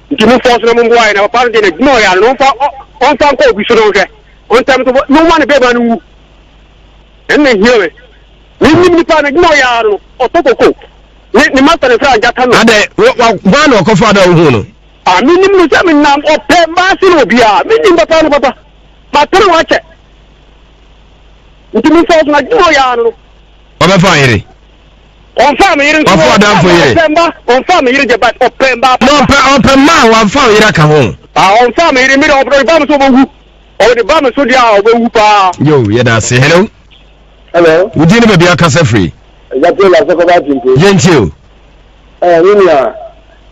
Give me force no more wine, our parent in a Maria, no on time call, we should okay. On time to no one, baby, and then hear it. Minimipa, Maria, or Toko. Ni master fra jatano ade one o ko fada hu no a minim no se menam o pe ma si no bia minim papa no papa ba tro wa che ntimi so na gino ya no o be fa yire on fa me yire o fa dan fo yire on fa me yire je ba o pe ba no pe o pe ma wa fa yire ka ho on fa me yire mi o pro ba me so bo hu o de ba me so dia o bo hu pa yo ye da say hello hello wudi ni be bia kasa free. Yentio. Ninia,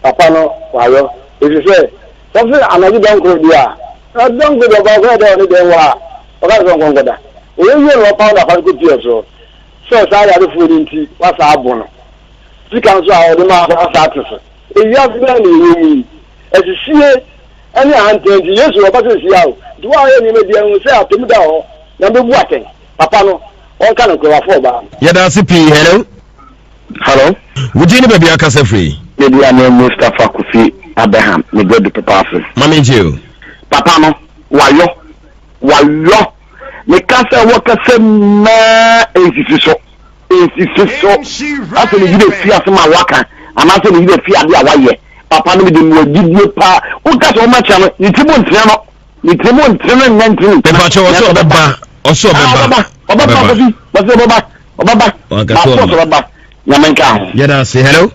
Papa no, Wayo. If you say, something another don't go there. I don't go about where they are. Or I don't go there. We will pound of good years so. So I had the food in tea. What's our bonus? She comes out of the mouth of Saturday. If you have money, as you see, any hunting, yes, you are about to see out. Do I any media will say to me down? Number what? Papa no, all kind of go for bar. Yadasi P, hello. Hello. Would you never be a cassa free? Maybe I know Mustafa Kofi Abraham, me go to Papa. Mammy Jew. Papa no, wayo. Me kasa wakase na ensiso. Aso ni gide fi asema waka. Amaso ni gide fi ade awaye. Papa no de mo gidie pa. O kasa o ma cha no, ni timo ntre no. Ni timo ntre no nantini. Pepa cho oso beba. Oso beba. Obaba. Oso beba. Nyamenka. Yada say hello.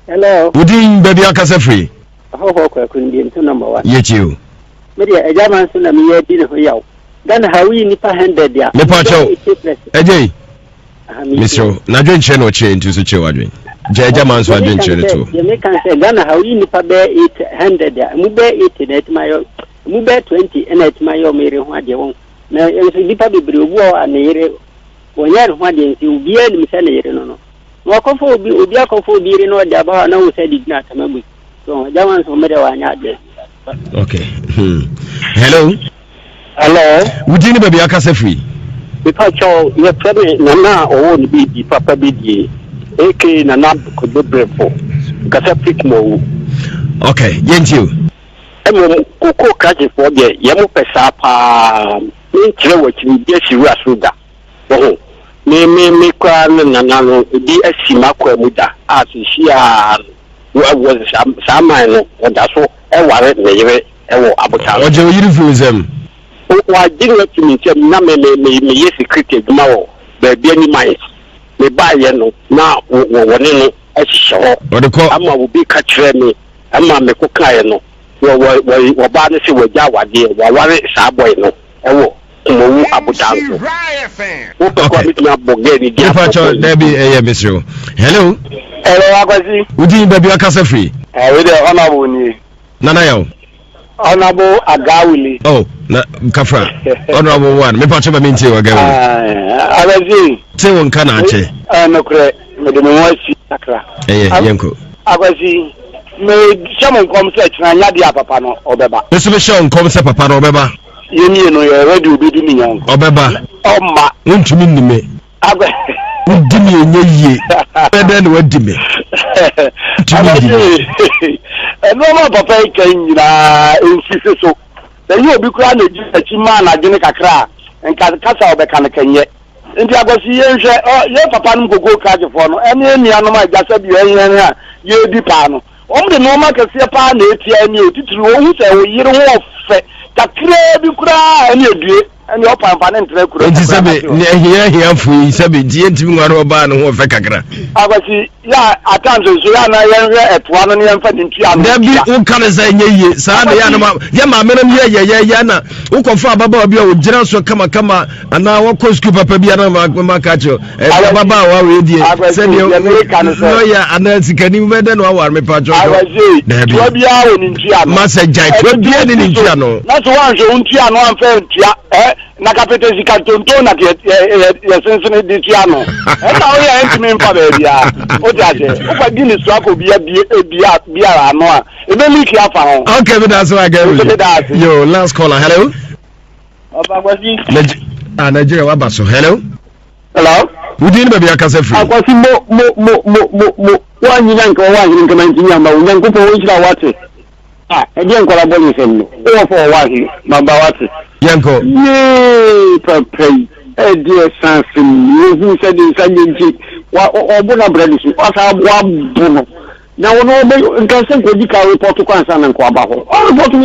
Hello. Udin baby akasa free. Ho kwa kundi ntu number 1. Yechiu. Media ejaman so na me yedi ne ho yaw. Gana hawi ni pa 100 dia. Me pa cho. Ejei. Misro, na dwen che no che ntu so che wadwen. Je ejaman so adwen che to. Ye me kan say Gana hawi ni pa be 800 dia. Mu be 80 na etmayo. Mu be 20 na etmayo mere ho ade won. Na enso ni pa bebre obu o na yere. Wonyar ho ade nsi obi ani misale yere no. Wakofo obi akofo obi ire no dia ba na wo say digna tamabu. So ejaman so mere wa nya ade. Okay. Hello. Hello. Would you be a cassa free? Because your friend Nana or be Papa BD, AK Nana could be bravo. Casapic mo. Okay, yent you. Coco catching for the Yamu Pesapa, which we get you as Ruda. Oh, me cry Nana, DSC Macua Muda, as she was some man, or that's all. I want it, about what you refuse them. Why didn't let me tell me yes, cricket, no, baby, any mice. Me buy no, now, one as show. But the call will be catching me. I'm a cocaine. Well, Barney with Jawa, dear, while it's a boy, no. Oh, Abutan. Hello. Hello, would you be a cassa free? With the honorable Nanayo. Honorable Agawili. Oh, Kafra. Honorable one. Me patch ba minti wa gawi. Abazi. Te won kana che. No kre. Me de mo si akra. Yenko. Abazi. Me shamon kom search na nya dia papa no obeba. Me so be shamon kom se papa no obeba. Yemi no ye ready obi di mi yan. Obeba. Oma. Untumi ni me. Agba. Udimi enye yie. Bebe no wadimi. No more papa can insist so. Then you be crying a chima and I didn't cry and Casa of the Canacanye. And I was here, oh, your papa go catch a phone, and any animal just said you be pano. Only no man can see a pan, you to you don't that cry and you do. And your papa and here free 70 ban who fekakra. I was at times at 1 and there be who can say ye, Sada Yama, Madam Yana, who confirm Baba with General Kama and now what course Kupa Pabiana Macacho, and Baba, we send you lawyer and Nancy can you then our me patch. I was there be in Giano, Massa Jack, will be in Giano. That's one, Giano and Fair. Na kapete zikatonto na ya sensene di tiano e na o ya ntimi mfa ba bia o jaje o kwa gini so akọ bia ano a e be liki afa ho. Okay, but that's why I get yo last caller. Hello. Obagwazi Nigeria wa baso. Hello. Hello. Udin be bia kase free. Akwasi mo wa nyina nka wa nyina nka ntinya ma wo nko po wo jira wate. E di nkola boli sem no. O fo wa hi ma ba wate. Yanko. Yee, papa. Dear Sansin, you said in Sanji, Obuna Bradis, what I want. Now, no, in Castle, we can report to Consan and Quabaho. All reporting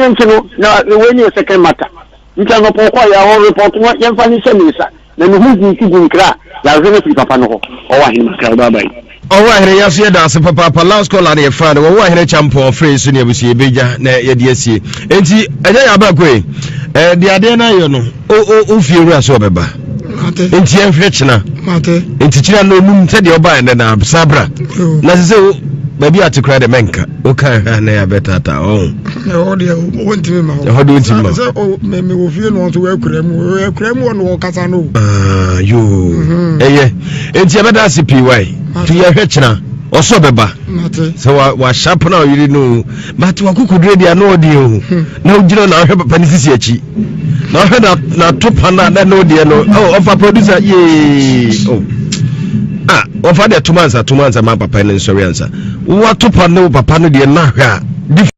now, when you're second matter. You cannot acquire all reporting what young Fanny Semisa. Then who's in Kibun Kra, Lazarus Papano, or him, Kalbabai. All right, yes, that's Papa last call on your father. Why had a champion phrase in your Bija, DSC. And see, a day about way. The Adena, you know, oh, few rats over. Into your fetchner. Into China, no moon said your bind and Sabra. Let's say, Baby at to cry the menka. Okay, and I better at all. Oh, dear, won't you, ma? How do you know? Oh, maybe we feel want to wear cream one or Casano. You. Eh, it's your better CPY. To your hitchna. Or so beba. So I was sharp now, you know. But what could ready an audio? No, you don't have a penisiachi. Now, not two panda, no dear, no. Oh, of a producer, yea. Oh. Ah, of other 2 months, 2 months, a map of pen and sorry answer. What to pano, papa, no dear,